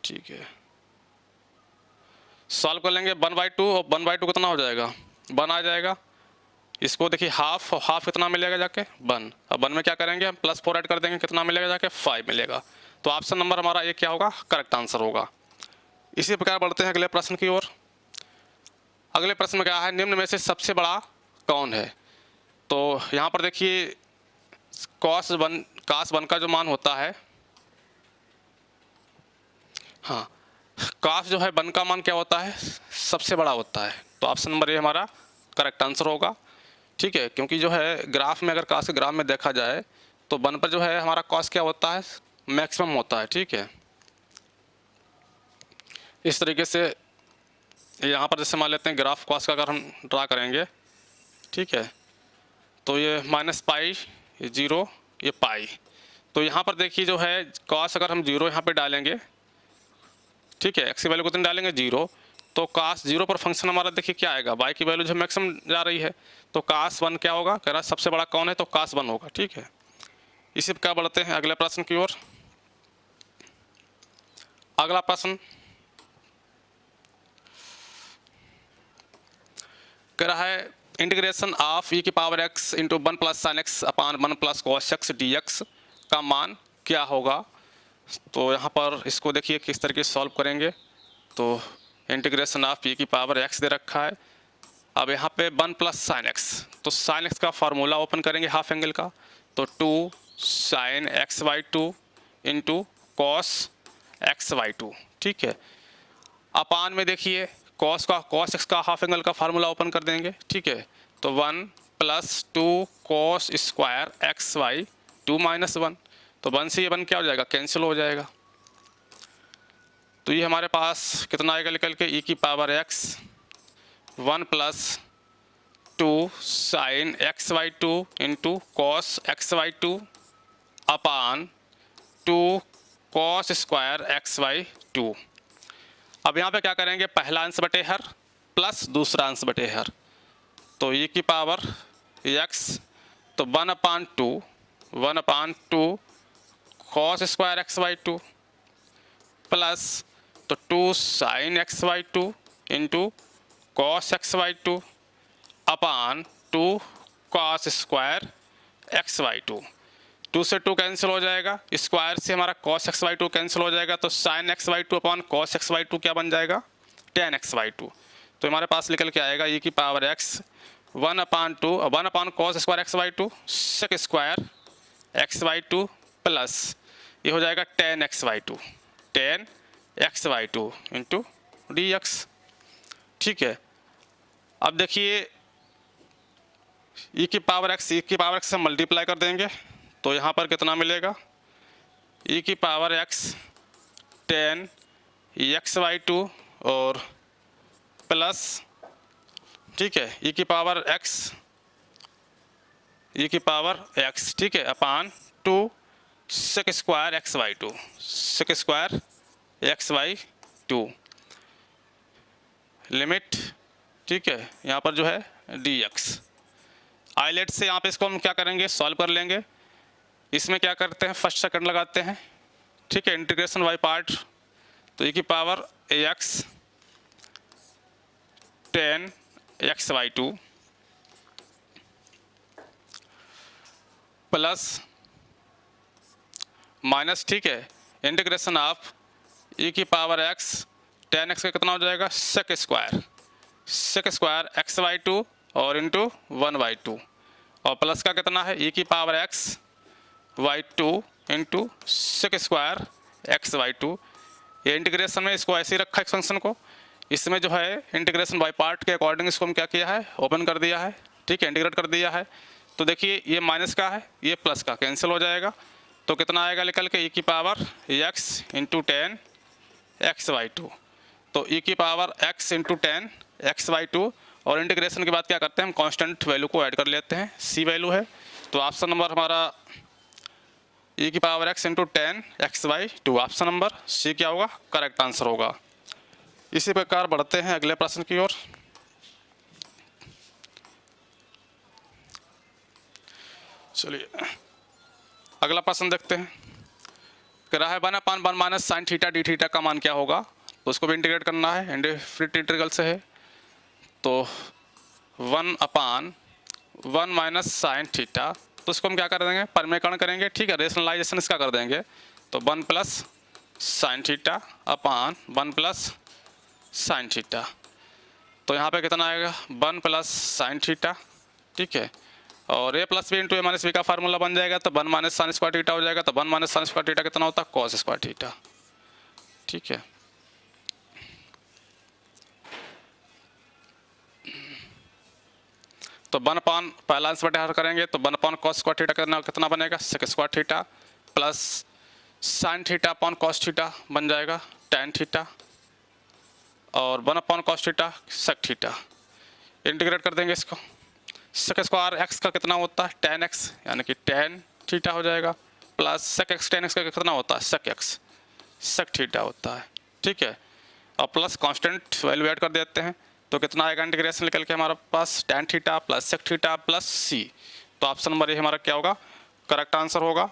ठीक है। सॉल्व कर लेंगे 1/2, और 1/2 कितना हो जाएगा, 1 आ जाएगा। इसको देखिए हाफ, और हाफ कितना मिलेगा जाके, 1। अब 1 में क्या करेंगे हम, +4 ऐड कर देंगे, कितना मिलेगा जाके, 5 मिलेगा। तो ऑप्शन नंबर हमारा ये क्या होगा, करेक्ट आंसर होगा। इसी प्रकार बढ़ते हैं अगले प्रश्न की ओर। अगले प्रश्न में क्या है, निम्न में से सबसे बड़ा कौन है। तो यहाँ पर देखिए cos 1 का जो मान होता है, हाँ, काश जो है वन का मान क्या होता है, सबसे बड़ा होता है। तो ऑप्शन नंबर ए हमारा करेक्ट आंसर होगा। ठीक है, क्योंकि जो है ग्राफ में, अगर काश के ग्राफ में देखा जाए तो वन पर जो है हमारा कॉस क्या होता है, मैक्सिमम होता है। ठीक है, इस तरीके से यहाँ पर जैसे मान लेते हैं ग्राफ कॉस का अगर हम ड्रा करेंगे, ठीक है, तो ये माइनस पाई, ये जीरो, ये पाई। तो यहाँ पर देखिए जो है कॉस अगर हम जीरो यहाँ पे डालेंगे, ठीक है, एक्स की वैल्यू कितनी डालेंगे, जीरो, तो कास जीरो पर फंक्शन हमारा देखिए क्या आएगा, वाई की वैल्यू जो मैक्सिमम जा रही है, तो कास वन क्या होगा, कह रहा है सबसे बड़ा कौन है, तो कास वन होगा। ठीक है, इसी पर क्या बढ़ते हैं अगले प्रश्न की ओर। अगला प्रश्न कह रहा है इंटीग्रेशन ऑफ ई की power x into one plus sine x upon one plus cos x d x का मान क्या होगा। तो यहाँ पर इसको देखिए किस तरीके से सॉल्व करेंगे। तो इंटीग्रेशन ऑफ ई की पावर एक्स दे रखा है, अब यहाँ पे वन प्लस साइन एक्स, तो साइन एक्स का फार्मूला ओपन करेंगे हाफ एंगल का, तो two sine x by two into cos x by two. ठीक है, अपान में देखिए कॉस एक्स का हाफ एंगल का फार्मूला ओपन कर देंगे। ठीक है, तो one plus two cos square x by two minus one, तो वन से ये वन क्या हो जाएगा, कैंसिल हो जाएगा। तो ये हमारे पास कितना आएगा निकल के, ई की power x one plus to sine x by two into cos x by two upon two cos square x by two. अब यहाँ पे क्या करेंगे, पहला अंश बटे हर प्लस दूसरा अंश बटे हर, तो ई की पावर एक्स, तो one upon two cos square x by two plus तो two sine x by two into cos x by two upon two cos square x by two. Two से two cancel हो जाएगा, square से हमारा cos x by two cancel हो जाएगा, तो sine x by two upon cos x by two क्या बन जाएगा, टेन एक्स बाई टू। तो हमारे पास निकल के आएगा ई की power x one upon cos square x by two sec square x by two plus ये हो जाएगा tan x by two into d x. ठीक है, अब देखिए ई की पावर एक्स से मल्टीप्लाई कर देंगे, तो यहाँ पर कितना मिलेगा, ई की power x tan x by two और प्लस, ठीक है, ई की पावर एक्स, ठीक है, upon two sec square x by two limit, ठीक है, यहाँ पर जो है डी एक्स। आइलेट से यहाँ पे इसको हम क्या करेंगे, सॉल्व कर लेंगे। इसमें क्या करते हैं, फर्स्ट सेकंड लगाते हैं, ठीक है, इंटीग्रेशन बाई पार्ट, तो ई की power x tan x by two plus minus, ठीक है, इंटीग्रेशन ऑफ ई की पावर एक्स टेन एक्स का कितना हो जाएगा, sec square x by two और इंटू वन बाई टू, और प्लस का कितना है, ई की power x by two into sec square x by two. ये इंटीग्रेशन में इसको ऐसे ही रखा है फंक्शन को, इसमें जो है इंटीग्रेशन बाई पार्ट के अकॉर्डिंग इसको हम क्या किया है, ओपन कर दिया है, ठीक है, इंटीग्रेट कर दिया है। तो देखिए ये माइनस का है, ये प्लस का कैंसिल हो जाएगा, तो कितना आएगा निकल के, ई की power x into tan x by to, तो ई की power x into tan x by two, और इंटीग्रेशन के बाद क्या करते हैं हम, कांस्टेंट वैल्यू को ऐड कर लेते हैं, सी वैल्यू है, तो ऑप्शन नंबर हमारा ई की power x into tan x by two, option number C क्या होगा, करेक्ट आंसर होगा। इसी प्रकार बढ़ते हैं अगले प्रश्न की ओर। चलिए अगला प्रश्न देखते हैं, कह रहा है one upon one minus sine theta D theta का मान क्या होगा, तो उसको भी इंटीग्रेट करना है, इंडेफिनिट इंटीग्रल से है, तो one upon one minus sine theta, तो इसको हम क्या कर देंगे, परिमेयकरण करेंगे, ठीक है, रेशनलाइजेशन इसका कर देंगे, तो one plus sine theta upon one plus sine theta, तो यहाँ पे कितना आएगा, वन प्लस साइन थीटा, ठीक है, और ए प्लस बी इंटू ए माइनस बी का फार्मूला बन जाएगा, तो one minus sine square theta हो जाएगा, तो one minus sine square theta कितना होता है, कॉस स्क्वायर थीटा। ठीक है, तो 1 पहला आंसर बटे हर करेंगे तो 1 कॉस स्क्वायर थीटा कितना बनेगा, sec square theta plus sine theta upon cos theta बन जाएगा टैन थीटा, और 1 cos theta sec theta. Integrate कर देंगे इसको, सेक स्क्वायर एक्स का कितना होता है टैन एक्स, यानी कि टैन थीटा हो जाएगा, plus sec x tan x का कितना होता है सेक एक्स, सेक थीटा होता है। ठीक है, और प्लस कांस्टेंट वैल्यू ऐड कर देते हैं तो कितना आएगा इंटीग्रेशन निकल के हमारे पास tan theta plus sec theta plus c. तो ऑप्शन नंबर ये हमारा क्या होगा, करेक्ट आंसर होगा।